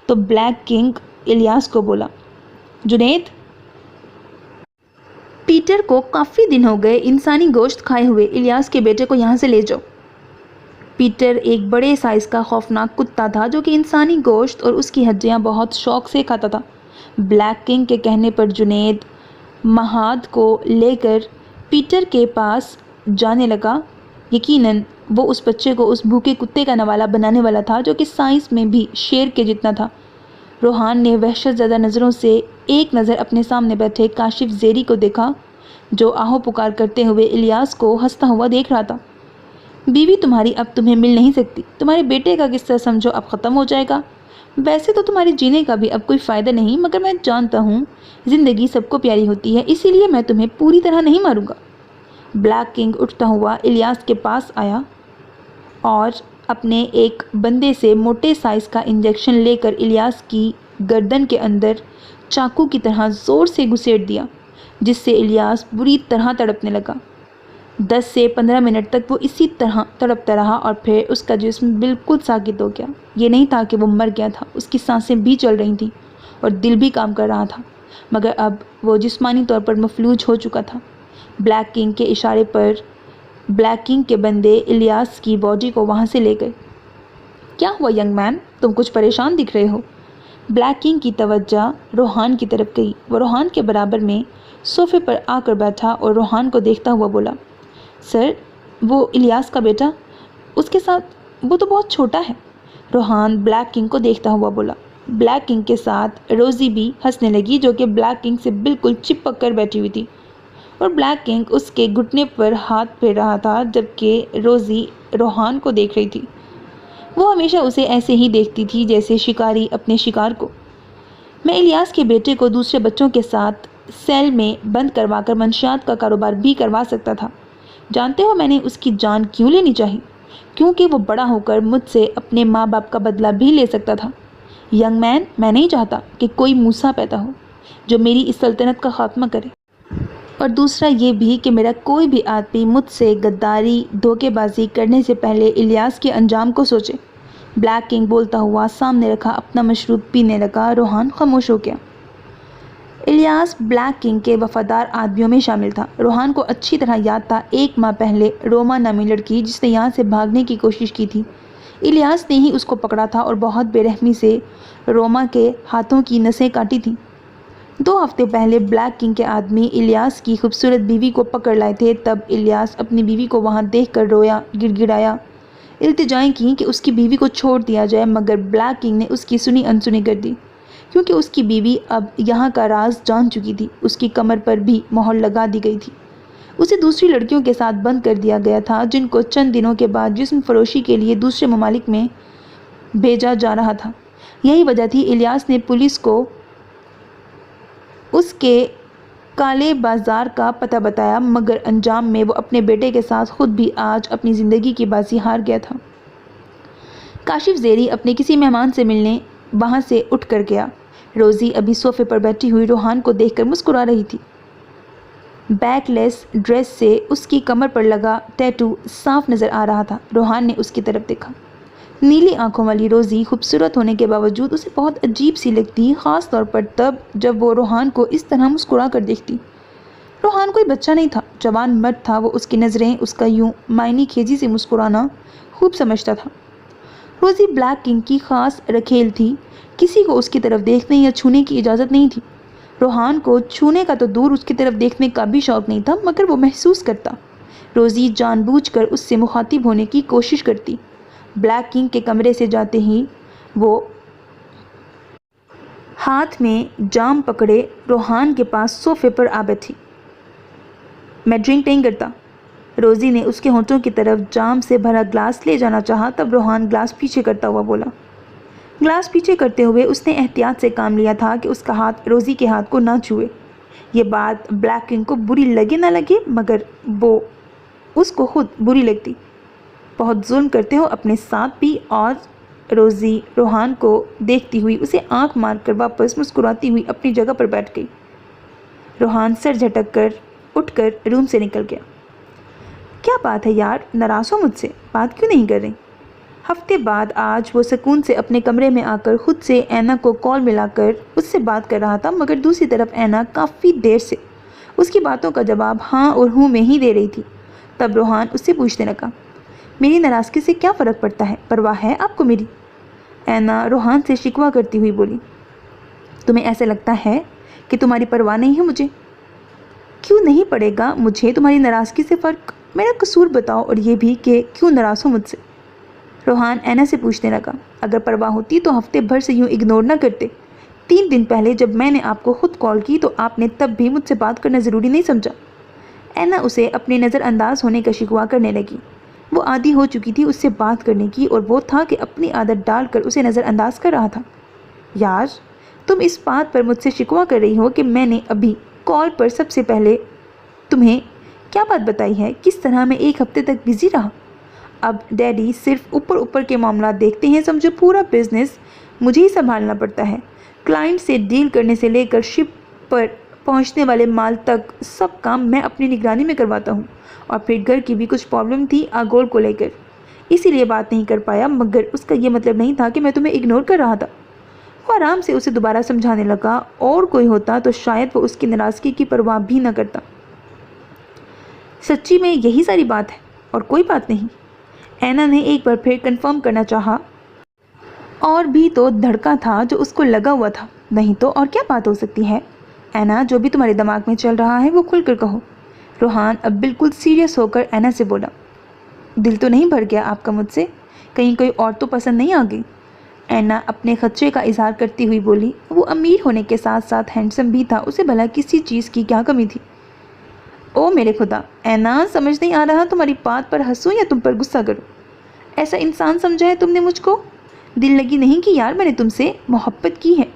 تو بلیک کنگ الیاس کو بولا، جنید، پیٹر کو کافی دن ہو گئے انسانی گوشت کھائے ہوئے، الیاس کے بیٹے کو یہاں سے لے جاؤ۔ پیٹر ایک بڑے سائز کا خوفناک کتا تھا جو کہ انسانی گوشت اور اس کی ہڈیاں بہت شوق سے کھاتا تھا۔ بلیک کنگ کے کہنے پر جنید مہاد کو لے کر پیٹر کے پاس جانے لگا۔ یقیناً وہ اس بچے کو اس بھوکے کتے کا نوالہ بنانے والا تھا جو کہ سائنس میں بھی شیر کے جتنا تھا۔ روحان نے وحشت زدہ نظروں سے ایک نظر اپنے سامنے بیٹھے کاشف زیری کو دیکھا جو آہو پکار کرتے ہوئے الیاس کو ہنستا ہوا دیکھ رہا تھا۔ بیوی تمہاری اب تمہیں مل نہیں سکتی، تمہارے بیٹے کا قصہ سمجھو اب ختم ہو جائے گا۔ ویسے تو تمہارے جینے کا بھی اب کوئی فائدہ نہیں، مگر میں جانتا ہوں زندگی سب کو پیاری ہوتی ہے، اسی لیے میں تمہیں پوری طرح نہیں ماروں گا۔ بلیک کنگ اٹھتا ہوا الیاس کے پاس آیا اور اپنے ایک بندے سے موٹے سائز کا انجیکشن لے کر الیاس کی گردن کے اندر چاقو کی طرح زور سے گھسیٹ دیا، جس سے الیاس بری طرح تڑپنے لگا۔ 10 سے 15 منٹ تک وہ اسی طرح تڑپتا رہا اور پھر اس کا جسم بالکل ساکت ہو گیا۔ یہ نہیں تھا کہ وہ مر گیا تھا، اس کی سانسیں بھی چل رہی تھیں اور دل بھی کام کر رہا تھا، مگر اب وہ جسمانی طور پر مفلوج ہو چکا تھا۔ بلیک کنگ کے اشارے پر بلیک کنگ کے بندے الیاس کی باڈی کو وہاں سے لے گئے۔ کیا ہوا ینگ مین، تم کچھ پریشان دکھ رہے ہو؟ بلیک کنگ کی توجہ روحان کی طرف گئی۔ وہ روحان کے برابر میں صوفے پر آ کر بیٹھا اور روحان کو دیکھتا ہوا بولا، سر وہ الیاس کا بیٹا، اس کے ساتھ وہ تو بہت چھوٹا ہے۔ روحان بلیک کنگ کو دیکھتا ہوا بولا۔ بلیک کنگ کے ساتھ روزی بھی ہنسنے لگی جو کہ بلیک کنگ سے بالکل چپک کر بیٹھی ہوئی تھی، اور بلیک کنگ اس کے گھٹنے پر ہاتھ پھیر رہا تھا جبکہ روزی روحان کو دیکھ رہی تھی۔ وہ ہمیشہ اسے ایسے ہی دیکھتی تھی جیسے شکاری اپنے شکار کو۔ میں الیاس کے بیٹے کو دوسرے بچوں کے ساتھ سیل میں بند کروا کر منشیات کا کاروبار بھی کروا سکتا تھا۔ جانتے ہو میں نے اس کی جان کیوں لینی چاہی؟ کیونکہ وہ بڑا ہو کر مجھ سے اپنے ماں باپ کا بدلہ بھی لے سکتا تھا۔ ینگ مین، میں نہیں چاہتا کہ کوئی موسیٰ پیدا ہو جو میری اس سلطنت کا خاتمہ کرے، اور دوسرا یہ بھی کہ میرا کوئی بھی آدمی مجھ سے غداری دھوکے بازی کرنے سے پہلے الیاس کے انجام کو سوچے۔ ब्लैक किंग बोलता हुआ सामने रखा अपना मशरूब पीने लगा। रोहान खामोश हो गया। इलियास ब्लैक किंग के वफादार आदमियों में शामिल था। रोहान को अच्छी तरह याद था 1 माह पहले रोमा नामी लड़की जिसने यहाँ से भागने की कोशिश की थी, इलियास ने ही उसको पकड़ा था और बहुत बेरहमी से रोमा के हाथों की नसें काटी थीं। 2 हफ्ते पहले ब्लैक किंग के आदमी इलियास की खूबसूरत बीवी को पकड़ लाए थे। तब इलियास अपनी बीवी को वहाँ देखकर रोया, गिड़गिड़ाया, इल्तिजाएं की कि उसकी बीवी को छोड़ दिया जाए, मगर ब्लैक किंग ने उसकी सुनी अनसुनी कर दी, क्योंकि उसकी बीवी अब यहाँ का राज जान चुकी थी। उसकी कमर पर भी मोहर लगा दी गई थी। उसे दूसरी लड़कियों के साथ बंद कर दिया गया था, जिनको चंद दिनों के बाद जिस्म फरोशी के लिए दूसरे ममालिक में भेजा जा रहा था। यही वजह थी इलियास ने पुलिस को उसके काले बाजार का पता बताया, मगर अंजाम में वो अपने बेटे के साथ खुद भी आज अपनी ज़िंदगी की बाजी हार गया था। काशिफ ज़ेरी अपने किसी मेहमान से मिलने वहाँ से उठ कर गया। रोज़ी अभी सोफे पर बैठी हुई रोहान को देखकर मुस्कुरा रही थी। बैकलेस ड्रेस से उसकी कमर पर लगा टैटू साफ नज़र आ रहा था। रोहान ने उसकी तरफ देखा। नीली आंखों वाली रोज़ी खूबसूरत होने के बावजूद उसे बहुत अजीब सी लगती, ख़ास तौर पर तब जब वो रोहान को इस तरह मुस्कुरा कर देखती। रोहान कोई बच्चा नहीं था, जवान मर्द था। वो उसकी नज़रें, उसका यूं मायनी खेजी से मुस्कुराना खूब समझता था। रोज़ी ब्लैक किंग की ख़ास रखेल थी। किसी को उसकी तरफ देखने या छूने की इजाज़त नहीं थी। रोहान को छूने का तो दूर, उसकी तरफ देखने का भी शौक़ नहीं था, मगर वो महसूस करता। रोज़ी जानबूझकर उससे मुखातिब होने की कोशिश करती। ब्लैक किंग के कमरे से जाते ही वो हाथ में जाम पकड़े रोहान के पास सोफे पर आ बैठी। मैं ड्रिंक नहीं करता। रोज़ी ने उसके होंठों की तरफ जाम से भरा ग्लास ले जाना चाहा, तब रोहान ग्लास पीछे करता हुआ बोला। ग्लास पीछे करते हुए उसने एहतियात से काम लिया था कि उसका हाथ रोज़ी के हाथ को ना छुए। ये बात ब्लैक किंग को बुरी लगे ना लगे, मगर वो उसको खुद बुरी लगती। बहुत जुल्म करते हो अपने साथ भी। और रोज़ी रोहान को देखती हुई उसे आंख मारकर वापस मुस्कुराती हुई अपनी जगह पर बैठ गई। रोहान सर झटक कर उठकर रूम से निकल गया। क्या बात है यार, नाराज़ हो मुझसे? बात क्यों नहीं कर रही? हफ्ते बाद आज वो सुकून से अपने कमरे में आकर खुद से ऐना को कॉल मिलाकर उससे बात कर रहा था, मगर दूसरी तरफ ऐना काफ़ी देर से उसकी बातों का जवाब हाँ और हूँ में ही दे रही थी। तब रोहान उससे पूछने लगा, मेरी नाराज़गी से क्या फ़र्क पड़ता है? परवाह है आपको मेरी? ऐना रोहान से शिकवा करती हुई बोली, तुम्हें ऐसे लगता है कि तुम्हारी परवाह नहीं है मुझे? क्यों नहीं पड़ेगा मुझे तुम्हारी नाराज़गी से फ़र्क? मेरा कसूर बताओ, और ये भी कि क्यों नाराज़ हो मुझसे? रोहान ऐना से पूछने लगा, अगर परवाह होती तो हफ्ते भर से यूँ इग्नोर ना करते। 3 दिन पहले जब मैंने आपको खुद कॉल की तो आपने तब भी मुझसे बात करना ज़रूरी नहीं समझा। ऐना उसे अपने नज़रअंदाज होने का शिकवा करने लगी। वो आदी हो चुकी थी उससे बात करने की, और वो था कि अपनी आदत डालकर उसे नज़रअंदाज कर रहा था। यार, तुम इस बात पर मुझसे शिकवा कर रही हो कि मैंने अभी कॉल पर सबसे पहले तुम्हें क्या बात बताई है, किस तरह मैं 1 हफ्ते तक बिज़ी रहा। अब डैडी सिर्फ ऊपर ऊपर के मामला देखते हैं, समझो पूरा बिजनेस मुझे ही संभालना पड़ता है। क्लाइंट से डील करने से लेकर शिप पर पहुंचने वाले माल तक सब काम मैं अपनी निगरानी में करवाता हूं। और फिर घर की भी कुछ प्रॉब्लम थी आगोल को लेकर, इसीलिए बात नहीं कर पाया, मगर उसका ये मतलब नहीं था कि मैं तुम्हें इग्नोर कर रहा था। वो आराम से उसे दोबारा समझाने लगा, और कोई होता तो शायद वो उसकी नाराज़गी की परवाह भी न करता। सच्ची में यही सारी बात है और कोई बात नहीं? ऐना ने एक बार फिर कंफर्म करना चाहा, और भी तो धड़का था जो उसको लगा हुआ था। नहीं तो और क्या बात हो सकती है? ऐना, जो भी तुम्हारे दिमाग में चल रहा है वो खुलकर कहो। रोहान अब बिल्कुल सीरियस होकर ऐना से बोला, दिल तो नहीं भर गया आपका मुझसे? कहीं कोई और तो पसंद नहीं आ गई? ऐना अपने खदशे का इजहार करती हुई बोली। वो अमीर होने के साथ साथ हैंडसम भी था, उसे भला किसी चीज़ की क्या कमी थी? ओ मेरे खुदा, ऐना, समझ नहीं आ रहा तुम्हारी बात पर हंसूं या तुम पर गुस्सा करूं? ऐसा इंसान समझा है तुमने मुझको? दिल लगी नहीं कि यार मैंने तुमसे मोहब्बत की है,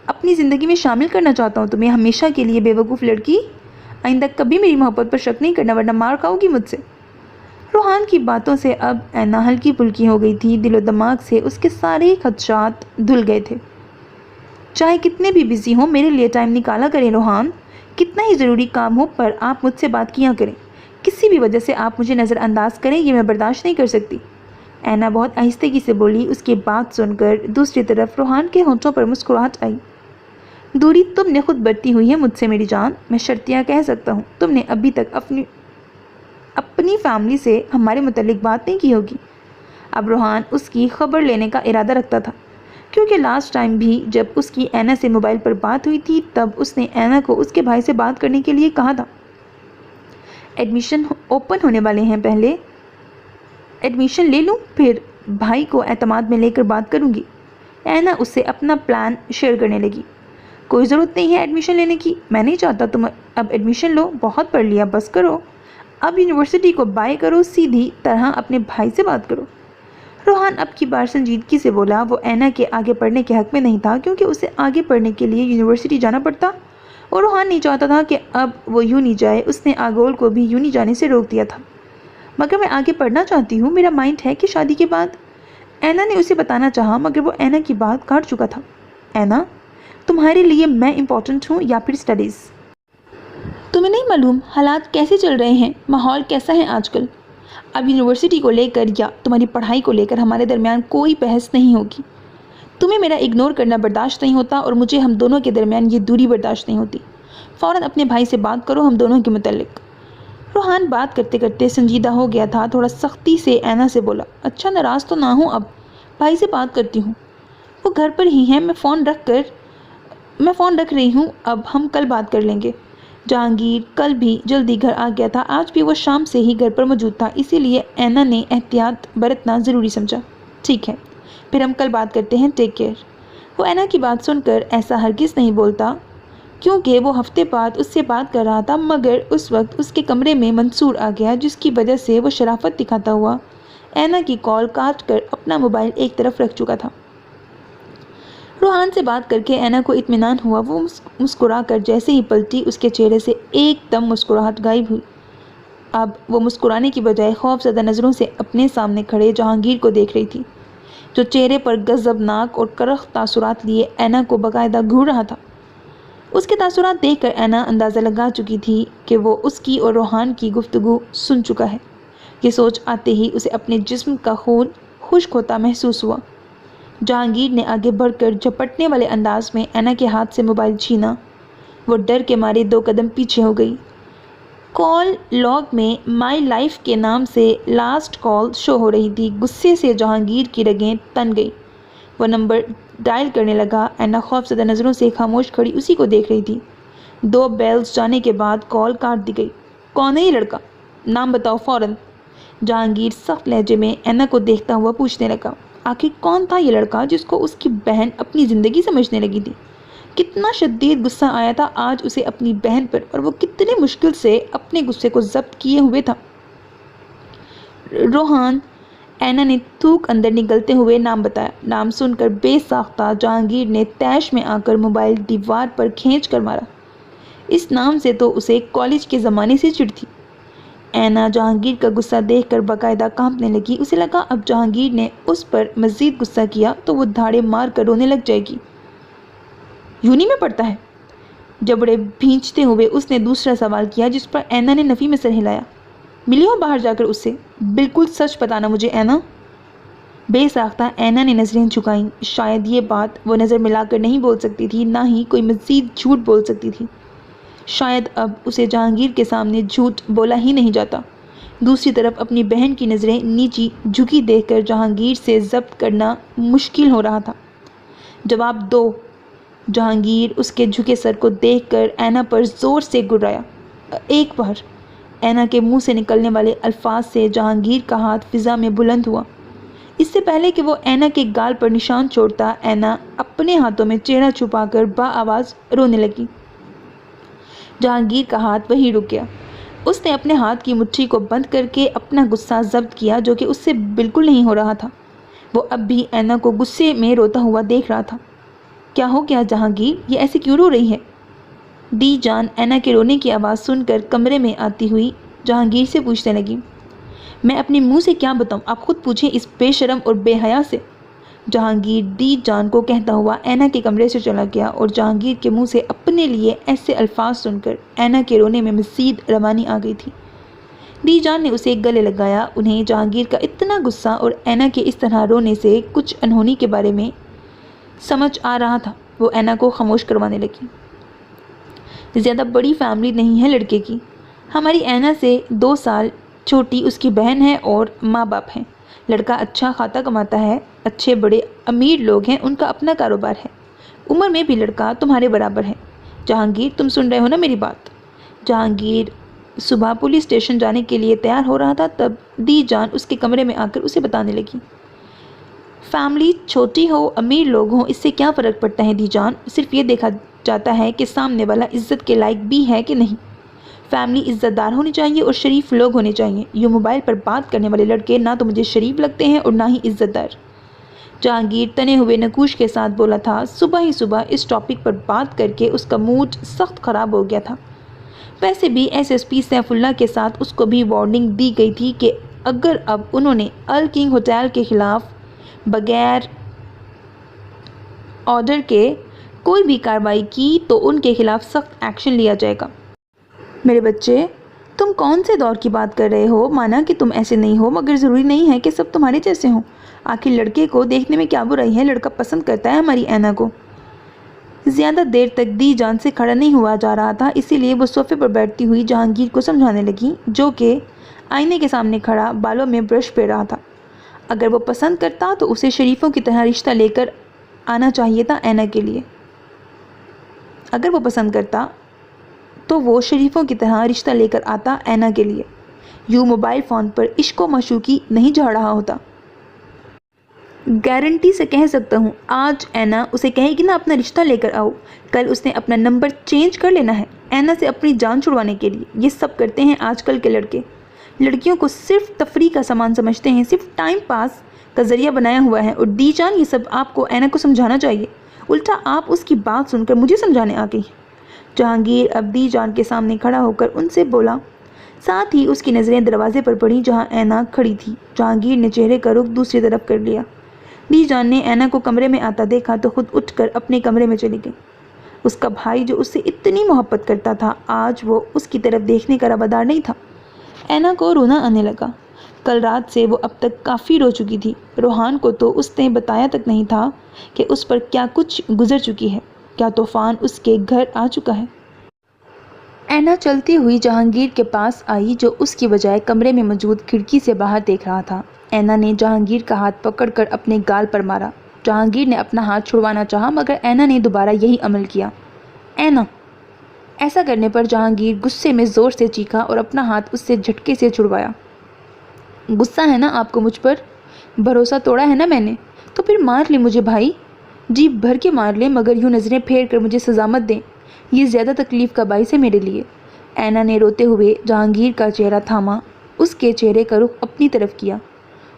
अपनी ज़िंदगी में शामिल करना चाहता हूँ तुम्हें, हमेशा के लिए। बेवकूफ़ लड़की, आइंदा कभी मेरी मोहब्बत पर शक नहीं करना, वरना मार खाओगी मुझसे। रोहान की बातों से अब ऐना हल्की फुल्की हो गई थी। दिलो दिमाग से उसके सारे खदशात धुल गए थे। चाहे कितने भी बिजी हों, मेरे लिए टाइम निकाला करें रोहान। कितना ही ज़रूरी काम हो, पर आप मुझसे बात किया करें। किसी भी वजह से आप मुझे नज़रअंदाज करें, ये मैं बर्दाश्त नहीं कर सकती। اینا بہت آہستگی سے بولی۔ اس کی بات سن کر دوسری طرف روحان کے ہونٹوں پر مسکراہٹ آئی۔ دوری تم نے خود بڑھتی ہوئی ہے مجھ سے میری جان، میں شرطیاں کہہ سکتا ہوں تم نے ابھی تک اپنی فیملی سے ہمارے متعلق بات نہیں کی ہوگی۔ اب روحان اس کی خبر لینے کا ارادہ رکھتا تھا، کیونکہ لاسٹ ٹائم بھی جب اس کی اینا سے موبائل پر بات ہوئی تھی تب اس نے اینا کو اس کے بھائی سے بات کرنے کے لیے کہا تھا۔ ایڈمیشن اوپن ہونے والے ہیں، پہلے ایڈمیشن لے لوں پھر بھائی کو اعتماد میں لے کر بات کروں گی۔ اینا اس سے اپنا پلان شیئر کرنے لگی۔ کوئی ضرورت نہیں ہے ایڈمیشن لینے کی، میں نہیں چاہتا تم اب ایڈمیشن لو، بہت پڑھ لیا بس کرو، اب یونیورسٹی کو بائی کرو، سیدھی طرح اپنے بھائی سے بات کرو۔ روحان اب کی بار سنجیدگی سے بولا۔ وہ اینا کے آگے پڑھنے کے حق میں نہیں تھا، کیونکہ اسے آگے پڑھنے کے لیے یونیورسٹی جانا پڑتا اور روحان نہیں چاہتا تھا کہ اب وہ یوں نہیں جائے۔ اس نے آگول کو بھی یوں نہیں جانے سے روک دیا تھا۔ مگر میں آگے پڑھنا چاہتی ہوں، میرا مائنڈ ہے کہ شادی کے بعد۔ اینا نے اسے بتانا چاہا مگر وہ اینا کی بات کاٹ چکا تھا۔ اینا، تمہارے لیے میں امپورٹنٹ ہوں یا پھر اسٹڈیز؟ تمہیں نہیں معلوم حالات کیسے چل رہے ہیں، ماحول کیسا ہے آج کل؟ اب یونیورسٹی کو لے کر یا تمہاری پڑھائی کو لے کر ہمارے درمیان کوئی بحث نہیں ہوگی۔ تمہیں میرا اگنور کرنا برداشت نہیں ہوتا اور مجھے ہم دونوں کے درمیان یہ دوری برداشت نہیں ہوتی۔ فوراً اپنے بھائی سے بات کرو ہم دونوں کے متعلق۔ روحان بات کرتے کرتے سنجیدہ ہو گیا تھا۔ تھوڑا سختی سے اینا سے بولا، اچھا ناراض تو نہ ہوں، اب بھائی سے بات کرتی ہوں، وہ گھر پر ہی ہیں، میں فون رکھ رہی ہوں، اب ہم کل بات کر لیں گے۔ جہانگیر کل بھی جلدی گھر آ گیا تھا، آج بھی وہ شام سے ہی گھر پر موجود تھا، اسی لیے اینا نے احتیاط برتنا ضروری سمجھا۔ ٹھیک ہے پھر ہم کل بات کرتے ہیں، ٹیک کیئر۔ وہ اینا کی بات سن کر ایسا ہرگز نہیں بولتا کیونکہ وہ ہفتے بعد اس سے بات کر رہا تھا، مگر اس وقت اس کے کمرے میں منصور آ گیا، جس کی وجہ سے وہ شرافت دکھاتا ہوا اینا کی کال کاٹ کر اپنا موبائل ایک طرف رکھ چکا تھا۔ روحان سے بات کر کے اینا کو اطمینان ہوا۔ وہ مسکرا کر جیسے ہی پلٹی، اس کے چہرے سے ایک دم مسکراہٹ غائب ہوئی۔ اب وہ مسکرانے کی بجائے خوف زدہ نظروں سے اپنے سامنے کھڑے جہانگیر کو دیکھ رہی تھی، جو چہرے پر غضبناک اور کرخ تاثرات لیے اینا کو باقاعدہ گھور رہا تھا۔ اس کے تاثرات دیکھ کر اینا اندازہ لگا چکی تھی کہ وہ اس کی اور روحان کی گفتگو سن چکا ہے۔ یہ سوچ آتے ہی اسے اپنے جسم کا خون خشک ہوتا محسوس ہوا۔ جہانگیر نے آگے بڑھ کر جھپٹنے والے انداز میں اینا کے ہاتھ سے موبائل چھینا۔ وہ ڈر کے مارے 2 قدم پیچھے ہو گئی۔ کال لاگ میں مائی لائف کے نام سے لاسٹ کال شو ہو رہی تھی۔ غصے سے جہانگیر کی رگیں تن گئی۔ وہ نمبر ڈائل کرنے لگا۔ اینا خوف زدہ نظروں سے خاموش کھڑی اسی کو دیکھ رہی تھی۔ 2 بیلز جانے کے بعد کال کاٹ دی گئی۔ کون ہے یہ لڑکا؟ نام بتاؤ فوراً، جہانگیر سخت لہجے میں اینا کو دیکھتا ہوا پوچھنے لگا۔ آخر کون تھا یہ لڑکا جس کو اس کی بہن اپنی زندگی سمجھنے لگی تھی؟ کتنا شدید غصہ آیا تھا آج اسے اپنی بہن پر، اور وہ کتنے مشکل سے اپنے غصے کو ضبط کیے ہوئے تھا۔ روحان، اینا نے تھوک اندر نگلتے ہوئے نام بتایا۔ نام سن کر بے ساختہ جہانگیر نے طیش میں آ کر موبائل دیوار پر کھینچ کر مارا۔ اس نام سے تو اسے کالج کے زمانے سے چڑ تھی۔ اینا جہانگیر کا غصہ دیکھ کر باقاعدہ کانپنے لگی۔ اسے لگا اب جہانگیر نے اس پر مزید غصہ کیا تو وہ دھاڑے مار کر رونے لگ جائے گی۔ یونی میں پڑھتا ہے؟ جبڑے بھینچتے ہوئے اس نے دوسرا سوال کیا، جس پر اینا نے نفی میں سر ہلایا۔ ملی ہو باہر جا کر اس سے؟ بالکل سچ بتانا مجھے اینا۔ بے ساختہ اینا نے نظریں جھکائیں۔ شاید یہ بات وہ نظر ملا کر نہیں بول سکتی تھی، نہ ہی کوئی مزید جھوٹ بول سکتی تھی۔ شاید اب اسے جہانگیر کے سامنے جھوٹ بولا ہی نہیں جاتا۔ دوسری طرف اپنی بہن کی نظریں نیچی جھکی دیکھ کر جہانگیر سے ضبط کرنا مشکل ہو رہا تھا۔ جواب دو، جہانگیر اس کے جھکے سر کو دیکھ کر اینا پر زور سے گرایا۔ ایک بار۔ اینا کے منہ سے نکلنے والے الفاظ سے جہانگیر کا ہاتھ فضا میں بلند ہوا۔ اس سے پہلے کہ وہ اینا کے گال پر نشان چھوڑتا، اینا اپنے ہاتھوں میں چہرہ چھپا کر آواز رونے لگی۔ جہانگیر کا ہاتھ وہیں رک گیا۔ اس نے اپنے ہاتھ کی مٹھی کو بند کر کے اپنا غصہ ضبط کیا، جو کہ اس سے بالکل نہیں ہو رہا تھا۔ وہ اب بھی اینا کو غصے میں روتا ہوا دیکھ رہا تھا۔ کیا ہو گیا جہانگیر، یہ ایسے کیوں رو رہی ہے؟ دی جان اینا کے رونے کی آواز سن کر کمرے میں آتی ہوئی جہانگیر سے پوچھنے لگی۔ میں اپنے منہ سے کیا بتاؤں، آپ خود پوچھیں اس بے شرم اور بے حیا سے۔ جہانگیر دی جان کو کہتا ہوا اینا کے کمرے سے چلا گیا، اور جہانگیر کے منہ سے اپنے لیے ایسے الفاظ سن کر اینا کے رونے میں مزید روانی آ گئی تھی۔ दी जान ने उसे गले लगाया। उन्हें जहांगीर का इतना गुस्सा और ऐना के इस तरह रोने से कुछ अनहोनी के बारे में समझ आ रहा था। वो ऐना को खामोश करवाने लगी। ज़्यादा बड़ी फैमिली नहीं है लड़के की। हमारी ऐना से 2 साल छोटी उसकी बहन है और माँ बाप हैं। लड़का अच्छा खाता कमाता है, अच्छे बड़े अमीर लोग हैं, उनका अपना कारोबार है। उम्र में भी लड़का तुम्हारे बराबर है। जहांगीर, तुम सुन रहे हो ना मेरी बात? जहांगीर सुबह पुलिस स्टेशन जाने के लिए तैयार हो रहा था, तब दी जान उसके कमरे में आकर उसे बताने लगी। फैमिली छोटी हो, अमीर लोग हों, इससे क्या फ़र्क पड़ता है दी जान? सिर्फ ये देखा जाता है कि सामने वाला इज्जत के लायक भी है कि नहीं। फैमिली इज्जतदार होनी चाहिए और शरीफ लोग होने चाहिए। यूँ मोबाइल पर बात करने वाले लड़के ना तो मुझे शरीफ लगते हैं और ना ही इज्जतदार। जहांगीर तने हुए नकूश के साथ बोला था। सुबह ही सुबह इस टॉपिक पर बात करके उसका मूड सख्त ख़राब हो गया था। वैसे भी एसएसपी सैफुल्ला के साथ उसको भी वार्निंग दी गई थी कि अगर अब उन्होंने अल किंग होटल के ख़िलाफ़ बगैर ऑर्डर के कोई भी कार्रवाई की तो उनके खिलाफ सख्त एक्शन लिया जाएगा। मेरे बच्चे, तुम कौन से दौर की बात कर रहे हो? माना कि तुम ऐसे नहीं हो, मगर ज़रूरी नहीं है कि सब तुम्हारे जैसे हों। आखिर लड़के को देखने में क्या बुराई है? लड़का पसंद करता है हमारी ऐना को। ज़्यादा देर तक दी जान से खड़ा नहीं हुआ जा रहा था, इसीलिए वो सोफे पर बैठती हुई जहांगीर को समझाने लगी, जो कि आईने के सामने खड़ा बालों में ब्रश फेर रहा था। अगर वो पसंद करता तो उसे शरीफों की तरह रिश्ता लेकर आना चाहिए था ऐना के लिए। अगर वो पसंद करता तो वो शरीफों की तरह रिश्ता लेकर आता ऐना के लिए। यूँ मोबाइल फ़ोन पर इश्क व माशूकी नहीं झाड़ रहा होता। गारंटी से कह सकता हूँ, आज ऐना उसे कहेगी ना अपना रिश्ता लेकर आओ, कल उसने अपना नंबर चेंज कर लेना है ऐना से अपनी जान छुड़वाने के लिए। ये सब करते हैं आजकल के लड़के। लड़कियों को सिर्फ तफरीह का सामान समझते हैं, सिर्फ टाइम पास का ज़रिया बनाया हुआ है। और दी जान, ये सब आपको ऐना को समझाना चाहिए। उल्टा आप उसकी बात सुनकर मुझे समझाने आ गई। जहांगीर अब दी जान के सामने खड़ा होकर उनसे बोला। साथ ही उसकी नज़रें दरवाजे पर पड़ी जहां ऐना खड़ी थी। जहांगीर ने चेहरे का रुख दूसरी तरफ कर लिया। दी जान ने ऐना को कमरे में आता देखा तो खुद उठकर अपने कमरे में चली गई। उसका भाई जो उससे इतनी मोहब्बत करता था, आज वो उसकी तरफ देखने का रवादार नहीं था। ऐना को रोना आने लगा। कल रात से वो अब तक काफ़ी रो चुकी थी। रोहान को तो उसने बताया तक नहीं था कि उस पर क्या कुछ गुजर चुकी है, क्या तूफ़ान उसके घर आ चुका है। ऐना चलती हुई जहांगीर के पास आई, जो उसकी बजाय कमरे में मौजूद खिड़की से बाहर देख रहा था। ऐना ने जहांगीर का हाथ पकड़कर अपने गाल पर मारा। जहांगीर ने अपना हाथ छुड़वाना चाहा, मगर ऐना ने दोबारा यही अमल किया। ऐना! ऐसा करने पर जहांगीर गुस्से में ज़ोर से चीखा और अपना हाथ उससे झटके से छुड़वाया। गुस्सा है ना आपको मुझ पर? भरोसा तोड़ा है ना मैंने, तो फिर मार ले मुझे भाई, जी भर के मार ले, मगर यूँ नज़रें फेर कर मुझे सज़ा मत दें। ये ज़्यादा तकलीफ़ का बाइस है मेरे लिए। ऐना ने रोते हुए जहांगीर का चेहरा थामा, उसके चेहरे का रुख अपनी तरफ किया।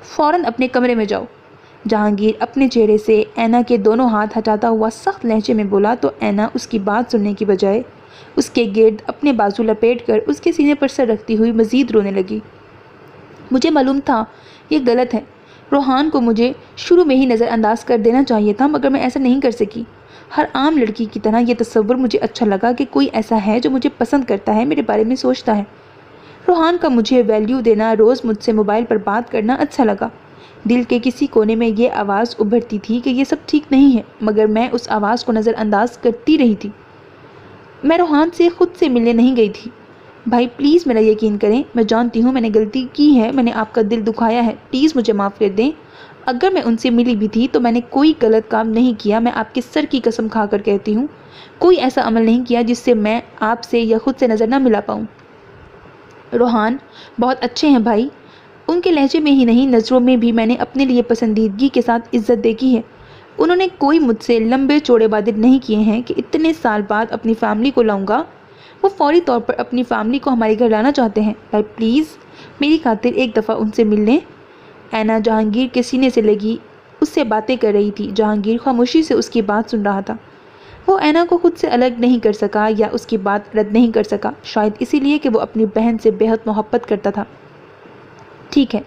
फ़ौरन अपने कमरे में जाओ। जहांगीर अपने चेहरे से ऐना के दोनों हाथ हटाता हुआ सख्त लहजे में बोला, तो ऐना उसकी बात सुनने की बजाय उसके गिर्द अपने बाजू लपेट कर उसके सीने पर सर रखती हुई मज़ीद रोने लगी। मुझे मालूम था ये गलत है। रोहान को मुझे शुरू में ही नज़रअंदाज कर देना चाहिए था, मगर मैं ऐसा नहीं कर सकी। हर आम लड़की की तरह ये तस्वुर मुझे अच्छा लगा कि कोई ऐसा है जो मुझे पसंद करता है, मेरे बारे में सोचता है। रोहान का मुझे वैल्यू देना, रोज़ मुझसे मोबाइल पर बात करना अच्छा लगा। दिल के किसी कोने में ये आवाज़ उभरती थी कि ये सब ठीक नहीं है, मगर मैं उस आवाज़ को नज़रअंदाज करती रही थी। मैं रोहान से खुद से मिलने नहीं गई थी। भाई प्लीज़ मेरा यकीन करें, मैं जानती हूँ मैंने गलती की है, मैंने आपका दिल दुखाया है, प्लीज़ मुझे माफ़ कर दें। अगर मैं उनसे मिली भी थी तो मैंने कोई गलत काम नहीं किया। मैं आपके सर की कसम खाकर कहती हूँ, कोई ऐसा अमल नहीं किया जिससे मैं आपसे या खुद से नज़र ना मिला पाऊँ। रोहान बहुत अच्छे हैं भाई, उनके लहजे में ही नहीं नज़रों में भी मैंने अपने लिए पसंदीदगी के साथ इज्जत देखी है। उन्होंने कोई मुझसे लंबे चौड़े वादे नहीं किए हैं कि इतने साल बाद अपनी फैमिली को लाऊंगा। वो फौरी तौर पर अपनी फैमिली को हमारे घर लाना चाहते हैं। भाई प्लीज़ मेरी खातिर एक दफ़ा उनसे मिल लें। ऐना जहांगीर के सीने से लगी उससे बातें कर रही थी। जहांगीर खामोशी से उसकी बात सुन रहा था। वो ऐना को खुद से अलग नहीं कर सका या उसकी बात रद्द नहीं कर सका, शायद इसीलिए कि वो अपनी बहन से बेहद मोहब्बत करता था। ठीक है,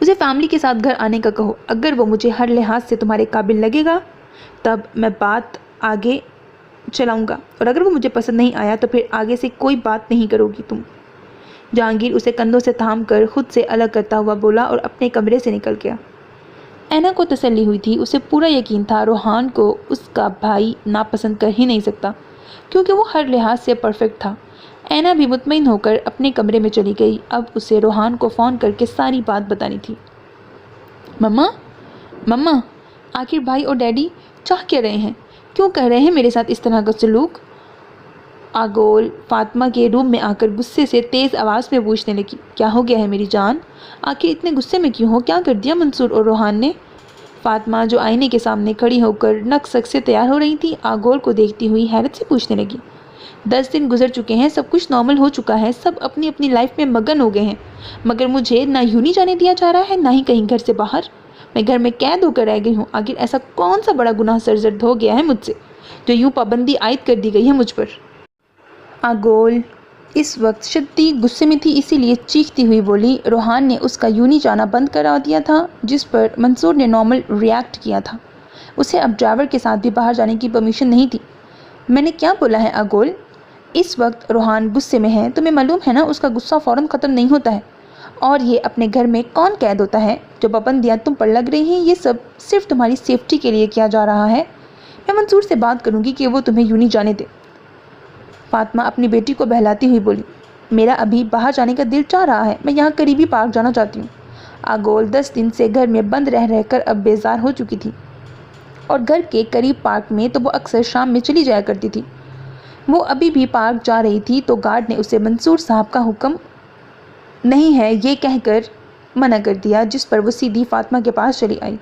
उसे फैमिली के साथ घर आने का कहो। अगर वो मुझे हर लिहाज से तुम्हारे काबिल लगेगा तब मैं बात आगे चलाऊंगा, और अगर वो मुझे पसंद नहीं आया तो फिर आगे से कोई बात नहीं करोगी तुम। जहांगीर उसे कंधों से थाम कर खुद से अलग करता हुआ बोला और अपने कमरे से निकल गया। ऐना को तसल्ली हुई थी। उसे पूरा यकीन था रोहान को उसका भाई नापसंद कर ही नहीं सकता, क्योंकि वो हर लिहाज से परफेक्ट था। ऐना भी मुतमईन होकर अपने कमरे में चली गई। अब उसे रोहान को फ़ोन करके सारी बात बतानी थी। मम्मा, मम्मा, आखिर भाई और डैडी चाह क्या रहे हैं? क्यों कर रहे हैं मेरे साथ इस तरह का सलूक? आगोल फातिमा के रूम में आकर गुस्से से तेज़ आवाज़ में पूछने लगी। क्या हो गया है मेरी जान? आखिर इतने गुस्से में क्यों हो? क्या कर दिया मंसूर और रोहान ने? फातिमा, जो आईने के सामने खड़ी होकर नक-सक से तैयार हो रही थी, आगोल को देखती हुई हैरत से पूछने लगी। 10 दिन गुजर चुके हैं, सब कुछ नॉर्मल हो चुका है, सब अपनी अपनी लाइफ में मगन हो गए हैं, मगर मुझे ना यूं नहीं जाने दिया जा रहा है, ना ही कहीं घर से बाहर। मैं घर में कैद होकर रह गई हूँ। आखिर ऐसा कौन सा बड़ा गुनाह सरजद हो गया है मुझसे, जो यूं पाबंदी आयद कर दी गई है मुझ पर? आगोल इस वक्त शदीद गुस्से में थी, इसीलिए चीखती हुई बोली। रोहान ने उसका यूनी जाना बंद करा दिया था, जिस पर मंसूर ने नॉर्मल रिएक्ट किया था। उसे अब ड्राइवर के साथ भी बाहर जाने की परमिशन नहीं थी। मैंने क्या बोला है आगोल? इस वक्त रोहान गुस्से में है, तुम्हें मालूम है ना, उसका गुस्सा फ़ौरन ख़त्म नहीं होता है। और ये अपने घर में कौन कैद होता है? जो पाबंदियाँ तुम पर लग रही हैं, ये सब सिर्फ तुम्हारी सेफ्टी के लिए किया जा रहा है। मैं मंसूर से बात करूँगी कि वो तुम्हें यूनी जाने दे। फातिमा अपनी बेटी को बहलाती हुई बोली। मेरा अभी बाहर जाने का दिल चाह रहा है, मैं यहाँ करीबी पार्क जाना चाहती हूँ। आगोल 10 दिन से घर में बंद रह रहकर अब बेजार हो चुकी थी, और घर के करीब पार्क में तो वो अक्सर शाम में चली जाया करती थी। वो अभी भी पार्क जा रही थी तो गार्ड ने उसे मंसूर साहब का हुक्म नहीं है ये कहकर मना कर दिया, जिस पर वो सीधी फातिमा के पास चली आई।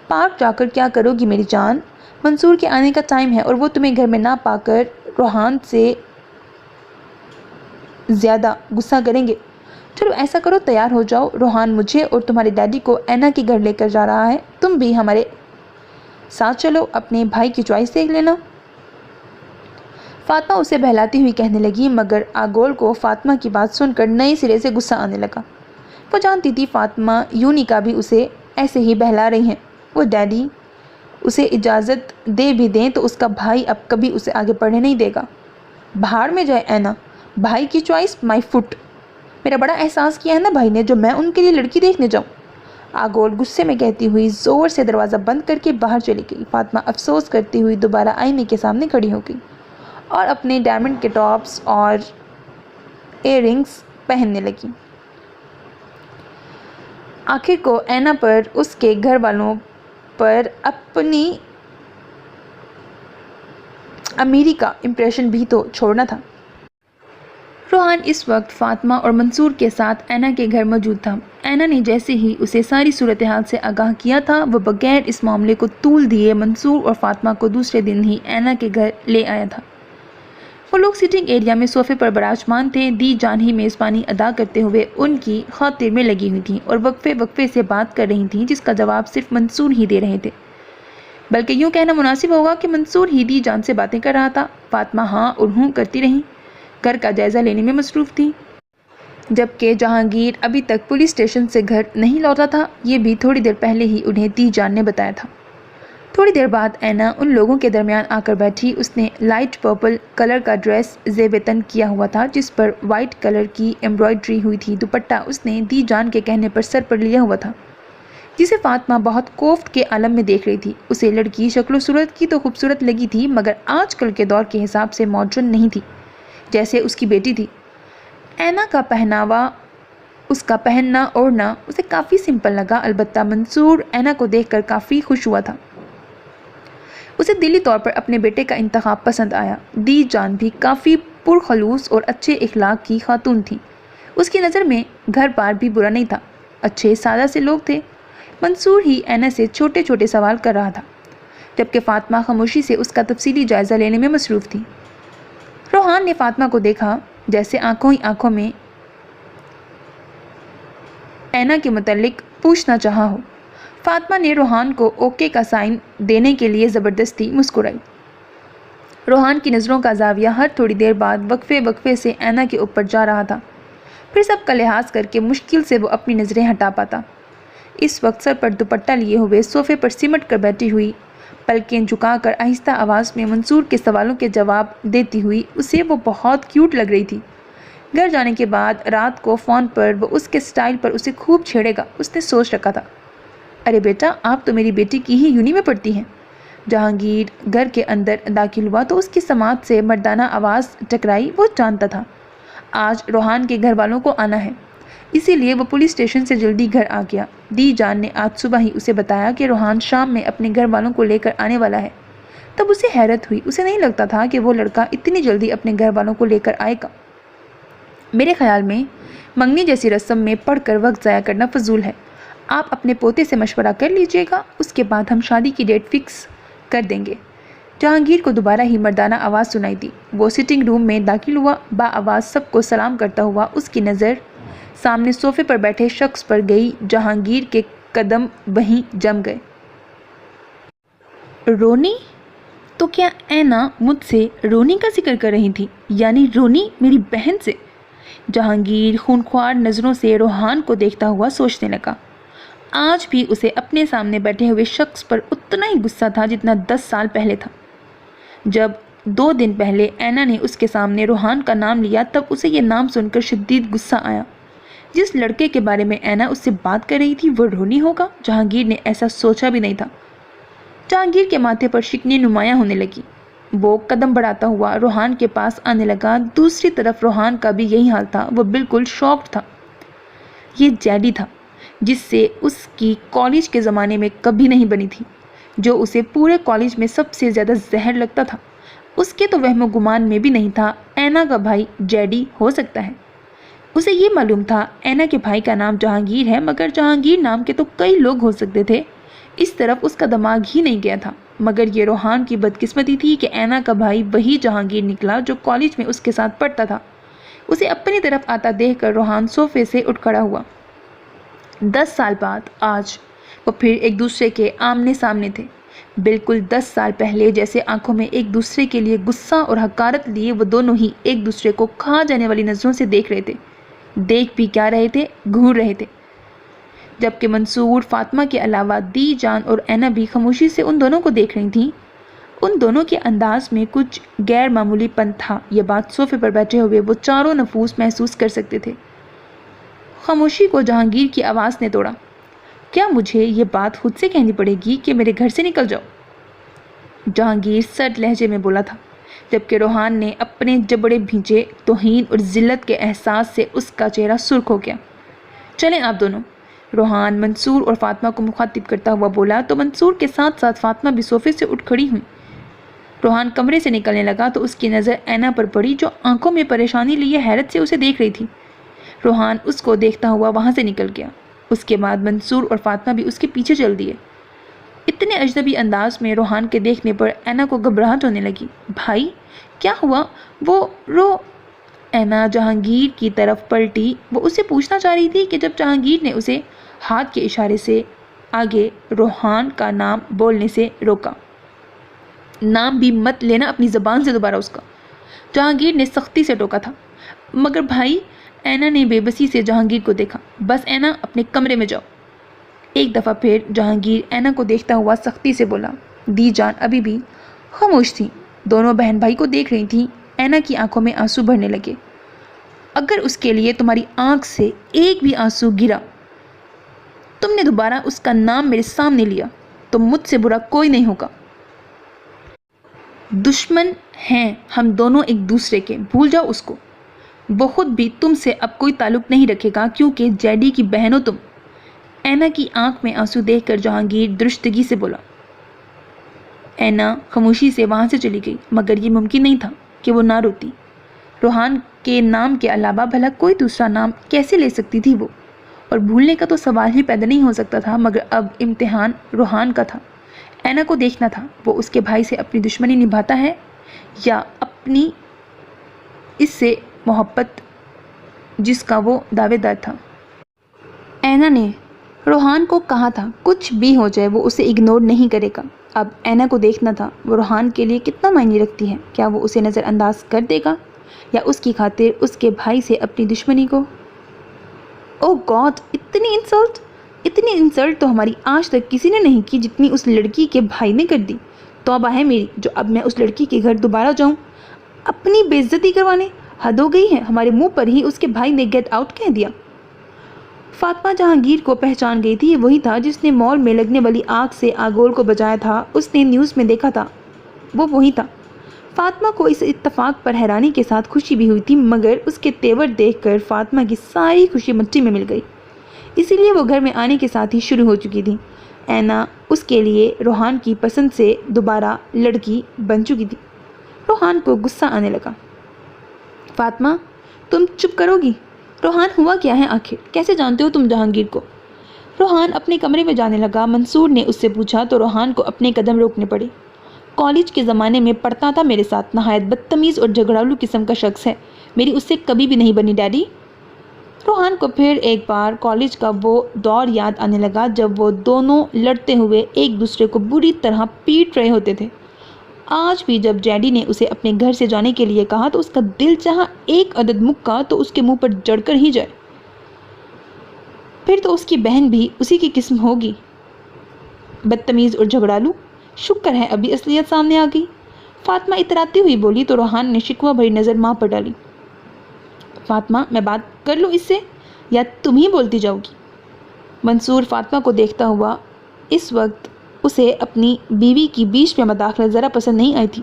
पार्क जाकर क्या करोगी मेरी जान? मंसूर के आने का टाइम है और वो तुम्हें घर में ना पाकर रोहान से ज़्यादा गुस्सा करेंगे। चलो ऐसा करो, तैयार हो जाओ। रोहान मुझे और तुम्हारे डैडी को ऐना के घर लेकर जा रहा है, तुम भी हमारे साथ चलो, अपने भाई की चॉइस देख लेना। फातिमा उसे बहलाती हुई कहने लगी, मगर आगोल को फातिमा की बात सुनकर नए सिरे से गुस्सा आने लगा। वो जानती थी फातिमा यूनी का भी उसे ऐसे ही बहला रही हैं। वो डैडी उसे इजाज़त दे भी दें तो उसका भाई अब कभी उसे आगे बढ़ने नहीं देगा। बाहर में जाए ऐना, भाई की चॉइस माई फुट। मेरा बड़ा एहसास किया है ना भाई ने, जो मैं उनके लिए लड़की देखने जाऊँ। आगोल गुस्से में कहती हुई ज़ोर से दरवाज़ा बंद करके बाहर चली गई। फातिमा अफसोस करती हुई दोबारा आईने के सामने खड़ी हो गई और अपने डायमंड के टॉप्स और इयररिंग्स पहनने लगी। आखिर को ऐना पर, उसके घर वालों पर अपनी अमीरी का इम्प्रेशन भी तो छोड़ना था। रोहान इस वक्त फातिमा और मंसूर के साथ ऐना के घर मौजूद था। ऐना ने जैसे ही उसे सारी सूरत हाल से आगाह किया था, वह बगैर इस मामले को तूल दिए मंसूर और फातिमा को दूसरे दिन ही ऐना के घर ले आया था। वो लोग सिटिंग एरिया में सोफे पर बराजमान थे। दी जान ही मेज़बानी अदा करते हुए उनकी खातिर में लगी हुई थी और वक्फे वक्फे से बात कर रही थी, जिसका जवाब सिर्फ मंसूर ही दे रहे थे। बल्कि यूँ कहना मुनासिब होगा कि मंसूर ही दी जान से बातें कर रहा था। फातिमा हाँ और हूँ करती रही, घर का जायज़ा लेने में मसरूफ़ थी। जबकि जहांगीर अभी तक पुलिस स्टेशन से घर नहीं लौटा था। ये भी थोड़ी देर पहले ही उन्हें दी जान ने बताया था। थोड़ी देर बाद ऐना उन लोगों के दरमियान आकर बैठी। उसने लाइट पर्पल कलर का ड्रेस ज़ेबतन किया हुआ था, जिस पर वाइट कलर की एम्ब्रॉयडरी हुई थी। दुपट्टा उसने दी जान के कहने पर सर पर लिया हुआ था, जिसे फातिमा बहुत कोफ्त के आलम में देख रही थी। उसे लड़की शक्ल सूरत की तो खूबसूरत लगी थी, मगर आजकल के दौर के हिसाब से मॉडर्न नहीं थी, जैसे उसकी बेटी थी। ऐना का पहनावा, उसका पहनना ओढ़ना उसे काफ़ी सिंपल लगा। अलबत्ता मंसूर ऐना को देखकर काफ़ी खुश हुआ था। उसे दिली तौर पर अपने बेटे का इंतखाब पसंद आया। दी जान भी काफ़ी पुरखलूस और अच्छे इखलाक की खातून थी। उसकी नज़र में घर बार भी बुरा नहीं था, अच्छे सादा से लोग थे। मंसूर ही ऐना से छोटे छोटे सवाल कर रहा था, जबकि फातिमा खामोशी से उसका तफसीली जायज़ा लेने में मसरूफ़ थी। रोहान ने फातिमा को देखा, जैसे आंखों ही आंखों में ऐना के मुतल्लिक पूछना चाहा हो। फातिमा ने रोहान को ओके का साइन देने के लिए ज़बरदस्ती मुस्कुराई। रोहान की नज़रों का जाविया हर थोड़ी देर बाद वक्फे वक्फे से ऐना के ऊपर जा रहा था, फिर सबका लिहाज करके मुश्किल से वो अपनी नज़रें हटा पाता। इस वक्त सर पर दुपट्टा लिए हुए सोफे पर सिमट कर बैठी हुई, पलकें झुकाकर आहिस्ता आवाज़ में मंसूर के सवालों के जवाब देती हुई उसे वो बहुत क्यूट लग रही थी। گھر جانے کے بعد رات کو فون پر وہ اس کے سٹائل پر اسے خوب چھیڑے گا، اس نے سوچ رکھا تھا۔ ارے بیٹا، آپ تو میری بیٹی کی ہی یونی میں پڑھتی ہیں۔ جہانگیر گھر کے اندر داخل ہوا تو اس کی سماعت سے مردانہ آواز ٹکرائی۔ وہ جانتا تھا آج روحان کے گھر والوں کو آنا ہے، اسی لیے وہ پولیس اسٹیشن سے جلدی گھر آ گیا۔ دی جان نے آج صبح ہی اسے بتایا کہ روحان شام میں اپنے گھر والوں کو لے کر آنے والا ہے۔ تب اسے حیرت ہوئی، اسے نہیں لگتا تھا کہ وہ لڑکا اتنی جلدی اپنے گھر والوں کو لے کر آئے گا۔ میرے خیال میں منگنی جیسی رسم میں پڑھ کر وقت ضائع کرنا فضول ہے۔ آپ اپنے پوتے سے مشورہ کر لیجئے گا، اس کے بعد ہم شادی کی ڈیٹ فکس کر دیں گے۔ جہانگیر کو دوبارہ ہی مردانہ آواز سنائی دی۔ وہ سٹنگ روم میں داخل ہوا، با آواز سب کو سلام کرتا ہوا۔ اس کی نظر سامنے صوفے پر بیٹھے شخص پر گئی۔ جہانگیر کے قدم وہیں جم گئے۔ رونی؟ تو کیا اینا مجھ سے رونی کا ذکر کر رہی تھی؟ یعنی رونی میری بہن سے؟ جہانگیر خونخوار نظروں سے روحان کو دیکھتا ہوا سوچنے لگا۔ آج بھی اسے اپنے سامنے بیٹھے ہوئے شخص پر اتنا ہی غصہ تھا جتنا 10 سال پہلے تھا۔ جب 2 دن پہلے اینا نے اس کے سامنے روحان کا نام لیا تب اسے یہ نام سن کر شدید غصہ آیا۔ جس لڑکے کے بارے میں اینا اس سے بات کر رہی تھی وہ رونی ہوگا؟ جہانگیر نے ایسا سوچا بھی نہیں تھا۔ جہانگیر کے ماتھے پر شکنیں نمایاں ہونے لگی۔ وہ قدم بڑھاتا ہوا روحان کے پاس آنے لگا۔ دوسری طرف روحان کا بھی یہی حال تھا، وہ بالکل شاکڈ تھا۔ یہ جیڈی تھا جس سے اس کی کالج کے زمانے میں کبھی نہیں بنی تھی، جو اسے پورے کالج میں سب سے زیادہ زہر لگتا تھا۔ اس کے تو وہم و گمان میں بھی نہیں تھا اینا کا بھائی جیڈی ہو سکتا ہے۔ اسے یہ معلوم تھا اینا کے بھائی کا نام جہانگیر ہے، مگر جہانگیر نام کے تو کئی لوگ ہو سکتے تھے، اس طرف اس کا دماغ ہی نہیں گیا تھا۔ مگر یہ روحان کی بدقسمتی تھی کہ اینا کا بھائی وہی جہانگیر نکلا جو کالج میں اس کے ساتھ پڑھتا تھا۔ اسے اپنی طرف آتا دیکھ کر روحان صوفے سے اٹھ کھڑا ہوا۔ 10 سال بعد آج وہ پھر ایک دوسرے کے آمنے سامنے تھے، بالکل 10 سال پہلے جیسے آنکھوں میں ایک دوسرے کے لیے غصہ اور حقارت لیے وہ دونوں ہی ایک دوسرے کو کھا جانے والی نظروں سے دیکھ رہے تھے۔ دیکھ بھی کیا رہے تھے؟ گھور رہے تھے۔ جبکہ منصور، فاطمہ کے علاوہ دی جان اور اینا بھی خاموشی سے ان دونوں کو دیکھ رہی تھیں۔ ان دونوں کے انداز میں کچھ غیر معمولی پن تھا۔ یہ بات صوفے پر بیٹھے ہوئے وہ چاروں نفوس محسوس کر سکتے تھے۔ خاموشی کو جہانگیر کی آواز نے توڑا۔ کیا مجھے یہ بات خود سے کہنی پڑے گی کہ میرے گھر سے نکل جاؤ؟ جہانگیر سرد لہجے میں بولا تھا، جبکہ روحان نے اپنے جبڑے بھینچے۔ توہین اور ذلت کے احساس سے اس کا چہرہ سرخ ہو گیا۔ چلیں آپ دونوں، روحان منصور اور فاطمہ کو مخاطب کرتا ہوا بولا تو منصور کے ساتھ ساتھ فاطمہ بھی صوفے سے اٹھ کھڑی ہوئی۔ روحان کمرے سے نکلنے لگا تو اس کی نظر اینا پر پڑی جو آنکھوں میں پریشانی لیے حیرت سے اسے دیکھ رہی تھی۔ روحان اس کو دیکھتا ہوا وہاں سے نکل گیا۔ اس کے بعد منصور اور فاطمہ بھی اس کے پیچھے چل دیے۔ اتنے اجنبی انداز میں روحان کے دیکھنے پر اینا کو گھبراہٹ ہونے لگی۔ بھائی کیا ہوا؟ اینا جہانگیر کی طرف پلٹی۔ وہ اسے پوچھنا چاہ رہی تھی کہ جب جہانگیر نے اسے ہاتھ کے اشارے سے آگے روحان کا نام بولنے سے روکا۔ نام بھی مت لینا اپنی زبان سے دوبارہ اس کا، جہانگیر نے سختی سے ٹوکا تھا۔ مگر بھائی، اینا نے بے بسی سے جہانگیر کو دیکھا۔ بس اینا، اپنے کمرے میں جاؤ۔ ایک دفعہ پھر جہانگیر اینا کو دیکھتا ہوا سختی سے بولا۔ دی جان ابھی بھی خاموش تھی، دونوں بہن بھائی کو دیکھ رہی تھیں۔ اینا کی آنکھوں میں آنسو بھرنے لگے۔ اگر اس کے لیے تمہاری آنکھ سے ایک بھی آنسو گرا، تم نے دوبارہ اس کا نام میرے سامنے لیا، تو مجھ سے برا کوئی نہیں ہوگا۔ دشمن ہیں ہم دونوں ایک دوسرے کے، بھول جاؤ اس کو۔ وہ خود بھی تم سے اب کوئی تعلق نہیں رکھے گا کیونکہ جیڈی کی بہن ہو تم۔ اینا کی آنکھ میں آنسو دیکھ کر جہانگیر درشتگی سے بولا۔ اینا خاموشی سے وہاں سے چلی گئی، مگر یہ ممکن نہیں تھا کہ وہ نہ روتی۔ روحان کے نام کے علاوہ بھلا کوئی دوسرا نام کیسے لے سکتی تھی وہ؟ اور بھولنے کا تو سوال ہی پیدا نہیں ہو سکتا تھا، مگر اب امتحان روحان کا تھا۔ اینا کو دیکھنا تھا وہ اس کے بھائی سے اپنی دشمنی نبھاتا ہے یا اپنی اس سے محبت جس کا وہ دعوے دار تھا۔ اینا نے روحان کو کہا تھا کچھ بھی ہو جائے وہ اسے اگنور نہیں کرے گا۔ اب اینا کو دیکھنا تھا وہ روحان کے لیے کتنا معنی رکھتی ہے۔ کیا وہ اسے نظر انداز کر دے گا یا اس کی خاطر اس کے بھائی سے اپنی دشمنی کو؟ او گاڈ، اتنی انسلٹ تو ہماری آج تک کسی نے نہیں کی جتنی اس لڑکی کے بھائی نے کر دی۔ توبہ ہے میری جو اب میں اس لڑکی کے گھر دوبارہ جاؤں اپنی بے عزتی کروانے۔ حد ہو گئی ہے, ہمارے منہ پر ہی اس کے بھائی نے گیٹ آؤٹ کہہ دیا. فاطمہ جہانگیر کو پہچان گئی تھی. یہ وہی تھا جس نے مال میں لگنے والی آگ سے آگول کو بچایا تھا. اس نے نیوز میں دیکھا تھا, وہ وہی تھا. فاطمہ کو اس اتفاق پر حیرانی کے ساتھ خوشی بھی ہوئی تھی, مگر اس کے تیور دیکھ کر فاطمہ کی ساری خوشی مٹی میں مل گئی. اسی لیے وہ گھر میں آنے کے ساتھ ہی شروع ہو چکی تھی. اینا اس کے لیے روحان کی پسند سے دوبارہ لڑکی بن چکی تھی. روحان کو غصہ آنے لگا. فاطمہ, تم چپ کرو گی؟ روحان, ہوا کیا ہے آخر؟ کیسے جانتے ہو تم جہانگیر کو؟ روحان اپنے کمرے میں جانے لگا. منصور نے اس سے پوچھا تو روحان کو اپنے قدم روکنے پڑے. کالج کے زمانے میں پڑھتا تھا میرے ساتھ, نہایت بدتمیز اور جھگڑالو قسم کا شخص ہے. میری اس سے کبھی بھی نہیں بنی ڈیڈی. روحان کو پھر ایک بار کالج کا وہ دور یاد آنے لگا جب وہ دونوں لڑتے ہوئے ایک دوسرے کو بری طرح پیٹ رہے ہوتے تھے. آج بھی جب ڈیڈی نے اسے اپنے گھر سے جانے کے لیے کہا تو اس کا دل چاہا ایک عدد مکہ تو اس کے منہ پر جڑ کر ہی جائے. پھر تو اس کی بہن بھی اسی کی قسم ہوگی, بدتمیز اور جھگڑالو. شکر ہے ابھی اصلیت سامنے آ گئی, فاطمہ اتراتی ہوئی بولی تو روحان نے شکوہ بھری نظر ماں پر ڈالی. فاطمہ, میں بات کر لوں اس سے یا تم ہی بولتی جاؤ گی؟ منصور فاطمہ کو دیکھتا ہوا. اس وقت اسے اپنی بیوی کی بیچ میں مداخلت ذرا پسند نہیں آئی تھی.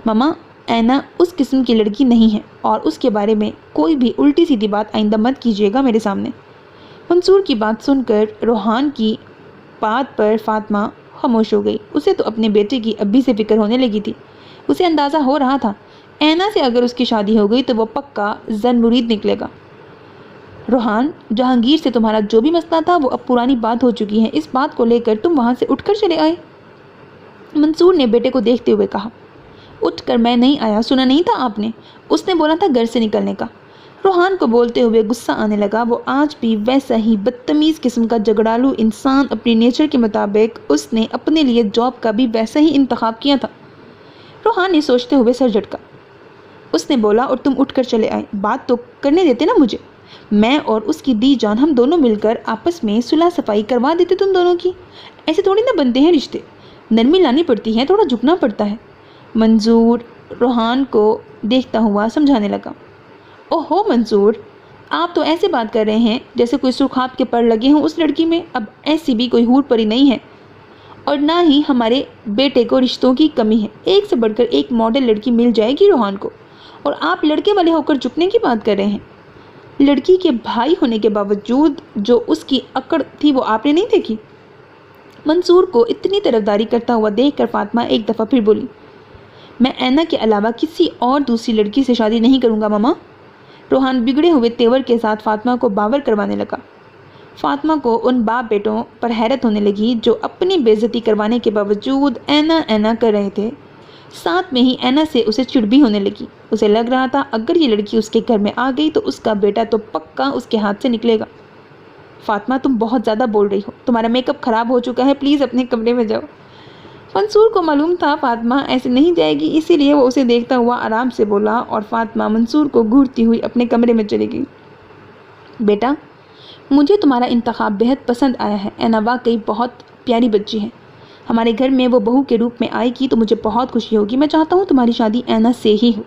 ماما, اینا اس قسم کی لڑکی نہیں ہے اور اس کے بارے میں کوئی بھی الٹی سیدھی بات آئندہ مت کیجیے گا میرے سامنے. منصور کی بات سن کر روحان کی بات پر فاطمہ خاموش ہو گئی. اسے تو اپنے بیٹے کی ابھی سے فکر ہونے لگی تھی. اسے اندازہ ہو رہا تھا اینا سے اگر اس کی شادی ہو گئی تو وہ پکا زن مرید نکلے گا. روحان, جہانگیر سے تمہارا جو بھی مسئلہ تھا وہ اب پرانی بات ہو چکی ہے. اس بات کو لے کر تم وہاں سے اٹھ کر چلے آئے. منصور نے بیٹے کو دیکھتے ہوئے کہا. اٹھ کر میں نہیں آیا, سنا نہیں تھا آپ نے؟ اس نے بولا تھا گھر سے نکلنے کا. روحان کو بولتے ہوئے غصہ آنے لگا. وہ آج بھی ویسا ہی بدتمیز قسم کا جھگڑالو انسان. اپنی نیچر کے مطابق اس نے اپنے لیے جاب کا بھی ویسا ہی انتخاب کیا تھا. روحان نے سوچتے ہوئے سر جھٹکا. اس نے بولا اور تم اٹھ کر چلے آئے. بات تو کرنے دیتے نا مجھے. میں اور اس کی دی جان ہم دونوں مل کر آپس میں صلح صفائی کروا دیتے تم دونوں کی. ایسے تھوڑی نہ بنتے ہیں رشتے, نرمی لانی پڑتی ہے, تھوڑا جھکنا پڑتا ہے. منظور روحان کو دیکھتا ہوا سمجھانے لگا. اوہو منصور, آپ تو ایسے بات کر رہے ہیں جیسے کوئی سرخاب کے پر لگے ہوں اس لڑکی میں. اب ایسی بھی کوئی حور پری نہیں ہے اور نہ ہی ہمارے بیٹے کو رشتوں کی کمی ہے. ایک سے بڑھ کر ایک ماڈل لڑکی مل جائے گی روحان کو, اور آپ لڑکے والے ہو کر جھکنے کی بات کر رہے ہیں. لڑکی کے بھائی ہونے کے باوجود جو اس کی اکڑ تھی وہ آپ نے نہیں دیکھی. منصور کو اتنی طرفداری کرتا ہوا دیکھ کر فاطمہ ایک دفعہ پھر بولی. میں اینا کے علاوہ کسی اور دوسری لڑکی سے شادی نہیں کروں گا ماما. روحان بگڑے ہوئے تیور کے ساتھ فاطمہ کو باور کروانے لگا. فاطمہ کو ان باپ بیٹوں پر حیرت ہونے لگی جو اپنی بے عزتی کروانے کے باوجود اینا اینا کر رہے تھے. ساتھ میں ہی اینا سے اسے چڑ بھی ہونے لگی. اسے لگ رہا تھا اگر یہ لڑکی اس کے گھر میں آ گئی تو اس کا بیٹا تو پکا اس کے ہاتھ سے نکلے گا. فاطمہ, تم بہت زیادہ بول رہی ہو. تمہارا میک اپ خراب ہو چکا ہے, پلیز اپنے کمرے میں جاؤ. منصور کو معلوم تھا فاطمہ ایسے نہیں جائے گی, اسی لیے وہ اسے دیکھتا ہوا آرام سے بولا اور فاطمہ منصور کو گھورتی ہوئی اپنے کمرے میں چلی گئی. بیٹا, مجھے تمہارا انتخاب بہت پسند آیا ہے. اینا واقعی بہت پیاری بچی ہے. ہمارے گھر میں وہ بہو کے روپ میں آئے گی تو مجھے بہت خوشی ہوگی. میں چاہتا ہوں تمہاری شادی اینا سے ہی ہو.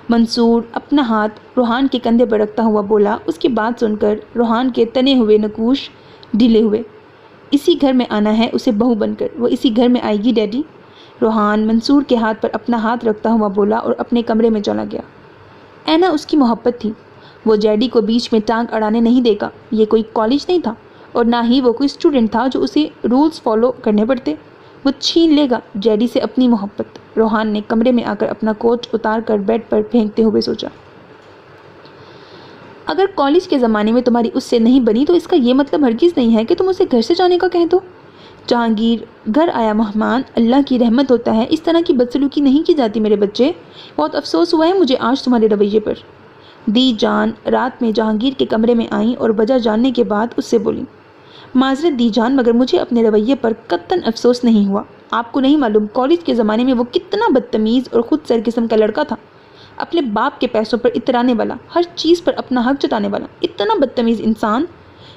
منصور اپنا ہاتھ روحان کے کندھے پر رکھتا ہوا بولا. اس کی بات سن کر روحان کے تنے ہوئے نقوش ڈھیلے ہوئے. اسی گھر میں آنا ہے اسے بہو بن کر, وہ اسی گھر میں آئے گی ڈیڈی. روحان منصور کے ہاتھ پر اپنا ہاتھ رکھتا ہوا بولا اور اپنے کمرے میں چلا گیا. اینا اس کی محبت تھی. وہ ڈیڈی کو بیچ میں ٹانگ اڑانے نہیں دے گا. یہ کوئی کالج نہیں تھا اور نہ ہی وہ کوئی اسٹوڈنٹ تھا جو اسے رولز فالو کرنے پڑتے. وہ چھین لے گا ڈیڈی سے اپنی محبت. روحان نے کمرے میں آ کر اپنا کوٹ اتار کر بیڈ پر پھینکتے ہوئے سوچا. اگر کالج کے زمانے میں تمہاری اس سے نہیں بنی تو اس کا یہ مطلب ہرگز نہیں ہے کہ تم اسے گھر سے جانے کا کہہ دو. جہانگیر, گھر آیا مہمان اللہ کی رحمت ہوتا ہے. اس طرح کی بدسلوکی نہیں کی جاتی میرے بچے. بہت افسوس ہوا ہے مجھے آج تمہارے رویے پر. دی جان رات میں جہانگیر کے کمرے میں آئیں اور وجہ جاننے کے بعد اس سے بولی. معذرت دی جان, مگر مجھے اپنے رویے پر قطعاً افسوس نہیں ہوا. آپ کو نہیں معلوم کالج کے زمانے میں وہ کتنا بدتمیز اور خود سر قسم کا لڑکا تھا. اپنے باپ کے پیسوں پر اترانے والا, ہر چیز پر اپنا حق جتانے والا, اتنا بدتمیز انسان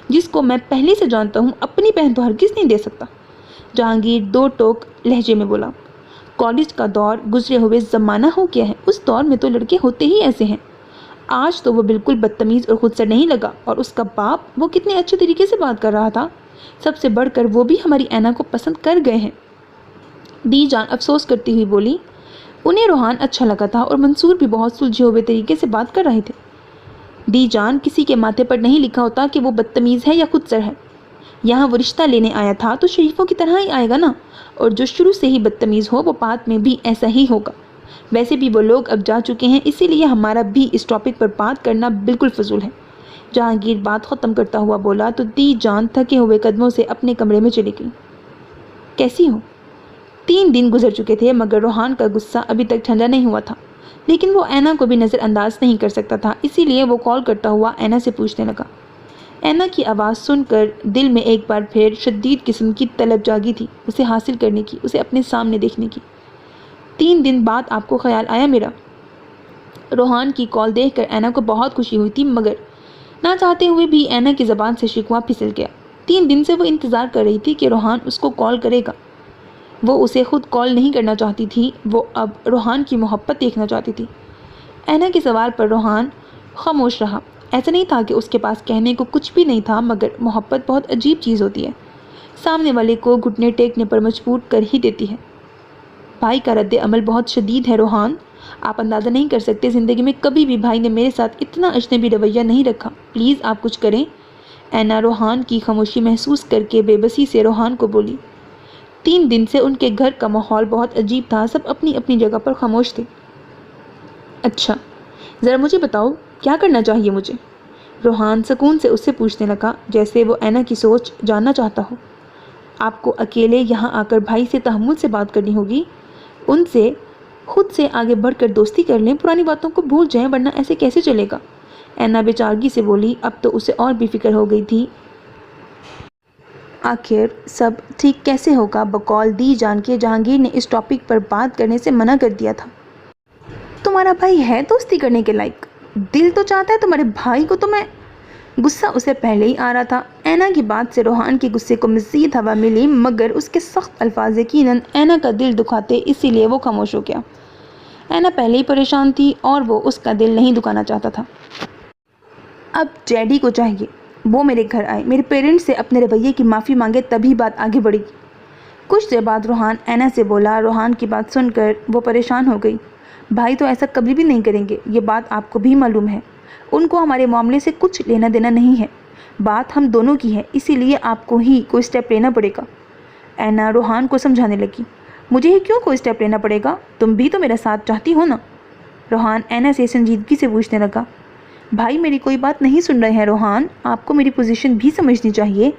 جس کو میں پہلے سے جانتا ہوں اپنی بہن تو ہرگز نہیں دے سکتا. جہانگیر دو ٹوک لہجے میں بولا. کالج کا دور گزرے ہوئے زمانہ ہو گیا ہے. اس دور میں تو لڑکے ہوتے ہی ایسے ہیں. آج تو وہ بالکل بدتمیز اور خود سے نہیں لگا، اور اس کا باپ وہ کتنے اچھے طریقے سے بات کر رہا تھا، سب سے بڑھ کر وہ بھی ہماری اینا کو پسند کر گئے ہیں۔ دی جان افسوس کرتی ہوئی بولی۔ انہیں روحان اچھا لگا تھا اور منصور بھی بہت سلجھے ہوئے طریقے سے بات کر رہے تھے۔ دی جان، کسی کے ماتھے پر نہیں لکھا ہوتا کہ وہ بدتمیز ہے یا خود سر ہے۔ یہاں وہ رشتہ لینے آیا تھا تو شریفوں کی طرح ہی آئے گا نا، اور جو شروع سے ہی بدتمیز ہو وہ بعد میں بھی ایسا ہی ہوگا۔ ویسے بھی وہ لوگ اب جا چکے ہیں، اسی لیے ہمارا بھی اس ٹاپک پر بات کرنا بالکل فضول ہے۔ جہانگیر بات ختم کرتا ہوا بولا تو دی جان تھکے ہوئے قدموں سے اپنے کمرے میں چلی گئی۔ کیسی ہو؟ 3 دن گزر چکے تھے مگر روحان کا غصہ ابھی تک ٹھنڈا نہیں ہوا تھا، لیکن وہ اینا کو بھی نظر انداز نہیں کر سکتا تھا، اسی لیے وہ کال کرتا ہوا اینا سے پوچھنے لگا۔ اینا کی آواز سن کر دل میں ایک بار پھر شدید قسم کی طلب جاگی تھی، اسے حاصل کرنے کی، اسے اپنے سامنے دیکھنے کی۔ 3 دن بعد آپ کو خیال آیا میرا؟ روحان کی کال دیکھ کر اینا کو بہت خوشی ہوئی تھی، مگر نہ چاہتے ہوئے بھی اینا کی زبان سے شکوہ پھسل گیا۔ 3 دن سے وہ انتظار کر رہی تھی کہ روحان اس کو کال کرے گا۔ وہ اسے خود کال نہیں کرنا چاہتی تھی، وہ اب روحان کی محبت دیکھنا چاہتی تھی۔ اینا کے سوال پر روحان خاموش رہا۔ ایسا نہیں تھا کہ اس کے پاس کہنے کو کچھ بھی نہیں تھا، مگر محبت بہت عجیب چیز ہوتی ہے، سامنے والے کو گھٹنے ٹیکنے پر مجبور کر ہی دیتی ہے۔ بھائی کا رد عمل بہت شدید ہے روحان، آپ اندازہ نہیں کر سکتے، زندگی میں کبھی بھی بھائی نے میرے ساتھ اتنا اجنبی رویہ نہیں رکھا، پلیز آپ کچھ کریں۔ اینا روحان کی خاموشی محسوس کر کے بے بسی سے روحان کو بولی۔ 3 دن سے ان کے گھر کا ماحول بہت عجیب تھا، سب اپنی اپنی جگہ پر خاموش تھے۔ اچھا، ذرا مجھے بتاؤ کیا کرنا چاہیے مجھے؟ روحان سکون سے اس سے پوچھنے لگا، جیسے وہ اینا کی سوچ جاننا چاہتا ہو۔ آپ کو اکیلے یہاں آ کر بھائی سے تحمل سے بات کرنی ہوگی، ان سے خود سے آگے بڑھ کر دوستی کر لیں، پرانی باتوں کو بھول جائیں، ورنہ ایسے کیسے چلے گا؟ اینا بیچارگی سے بولی۔ اب تو اسے اور بھی فکر ہو گئی تھی، آخر سب ٹھیک کیسے ہوگا؟ بقول دی جان کے جہانگیر نے اس ٹاپک پر بات کرنے سے منع کر دیا تھا۔ تمہارا بھائی ہے دوستی کرنے کے لائق؟ دل تو چاہتا ہے تمہارے بھائی کو تو میں… غصہ اسے پہلے ہی آ رہا تھا۔ اینا کی بات سے روحان کے غصے کو مزید ہوا ملی، مگر اس کے سخت الفاظ یقیناً اینا کا دل دکھاتے، اسی لیے وہ خاموش ہو گیا۔ اینا پہلے ہی پریشان تھی اور وہ اس کا دل نہیں دکھانا چاہتا تھا۔ اب ڈیڈی کو چاہیے وہ میرے گھر آئے، میرے پیرنٹس سے اپنے رویے کی معافی مانگے، تبھی بات آگے بڑھے گی۔ کچھ دیر بعد روحان اینا سے بولا۔ روحان کی بات سن کر وہ پریشان ہو گئی۔ بھائی تو ایسا کبھی بھی نہیں کریں گے، یہ بات آپ کو بھی معلوم ہے۔ ان کو ہمارے معاملے سے کچھ لینا دینا نہیں ہے، بات ہم دونوں کی ہے، اسی لیے آپ کو ہی کوئی سٹیپ لینا پڑے گا۔ اینا روحان کو سمجھانے لگی۔ مجھے ہی کیوں کوئی سٹیپ لینا پڑے گا؟ تم بھی تو میرا ساتھ چاہتی ہو نا؟ روحان اینا سے سنجیدگی سے پوچھنے لگا۔ بھائی میری کوئی بات نہیں سن رہے ہیں روحان، آپ کو میری پوزیشن بھی سمجھنی چاہیے۔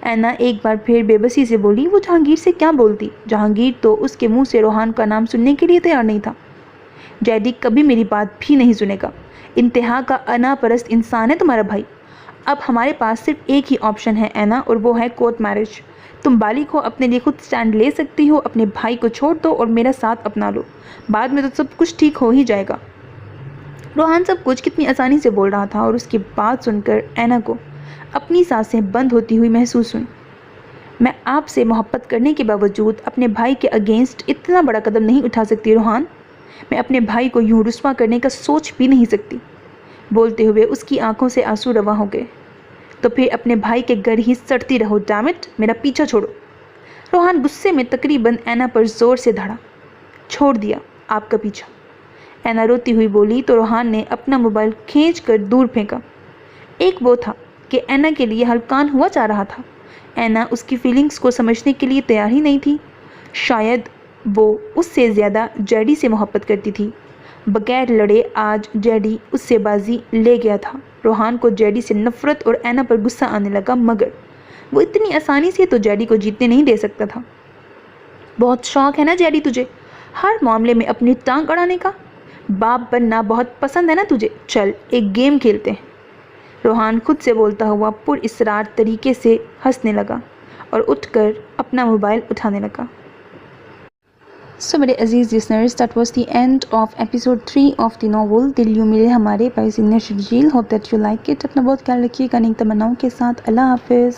اینا ایک بار پھر بے بسی سے بولی۔ وہ جہانگیر سے کیا بولتی؟ جہانگیر تو اس کے منہ سے روحان کا نام سننے کے لیے تیار نہیں تھا۔ ڈیڈی کبھی میری بات بھی نہیں سنے گا، انتہا کا انا پرست انسان ہے تمہارا بھائی۔ اب ہمارے پاس صرف ایک ہی آپشن ہے اینا، اور وہ ہے کورٹ میرج۔ تم بالغ ہو، اپنے لیے خود سٹینڈ لے سکتی ہو، اپنے بھائی کو چھوڑ دو اور میرا ساتھ اپنا لو، بعد میں تو سب کچھ ٹھیک ہو ہی جائے گا۔ روحان سب کچھ کتنی آسانی سے بول رہا تھا، اور اس کی بات سن کر اینا کو اپنی سانسیں بند ہوتی ہوئی محسوس ہوئی۔ میں آپ سے محبت کرنے کے باوجود اپنے بھائی کے اگینسٹ اتنا بڑا قدم نہیں اٹھا سکتی روحان، میں اپنے بھائی کو یوں رسوا کرنے کا سوچ بھی نہیں سکتی۔ بولتے ہوئے اس کی آنکھوں سے آنسو رواں ہو گئے۔ تو پھر اپنے بھائی کے گھر ہی سڑتی رہو، ڈیم اٹ، میرا پیچھا چھوڑو۔ روحان غصے میں تقریباً اینا پر زور سے دھڑا۔ چھوڑ دیا آپ کا پیچھا، اینا روتی ہوئی بولی تو روحان نے اپنا موبائل کھینچ کر دور پھینکا۔ ایک وہ تھا کہ اینا کے لیے ہلکان ہوا جا رہا تھا۔ اینا اس کی فیلنگز کو سمجھنے کے لیے تیار ہی نہیں تھی۔ شاید وہ اس سے زیادہ جیڈی سے محبت کرتی تھی۔ بغیر لڑے آج جیڈی اس سے بازی لے گیا تھا۔ روحان کو جیڈی سے نفرت اور اینا پر غصہ آنے لگا، مگر وہ اتنی آسانی سے تو جیڈی کو جیتنے نہیں دے سکتا تھا۔ بہت شوق ہے نا جیڈی تجھے ہر معاملے میں اپنی ٹانگ اڑانے کا؟ باپ بننا بہت پسند ہے نا تجھے؟ چل ایک گیم کھیلتے ہیں۔ روحان خود سے بولتا ہوا پر اصرار طریقے سے ہنسنے لگا اور اٹھ کر اپنا موبائل اٹھانے لگا۔ سو میرے عزیز listeners, that was the end of episode 3 of the novel Dil Yun Mile Hamare by senior Sharjeel. Hope that you like it. اپنا بہت خیال رکھیے گا نیک تمناؤں کے ساتھ۔ اللہ حافظ۔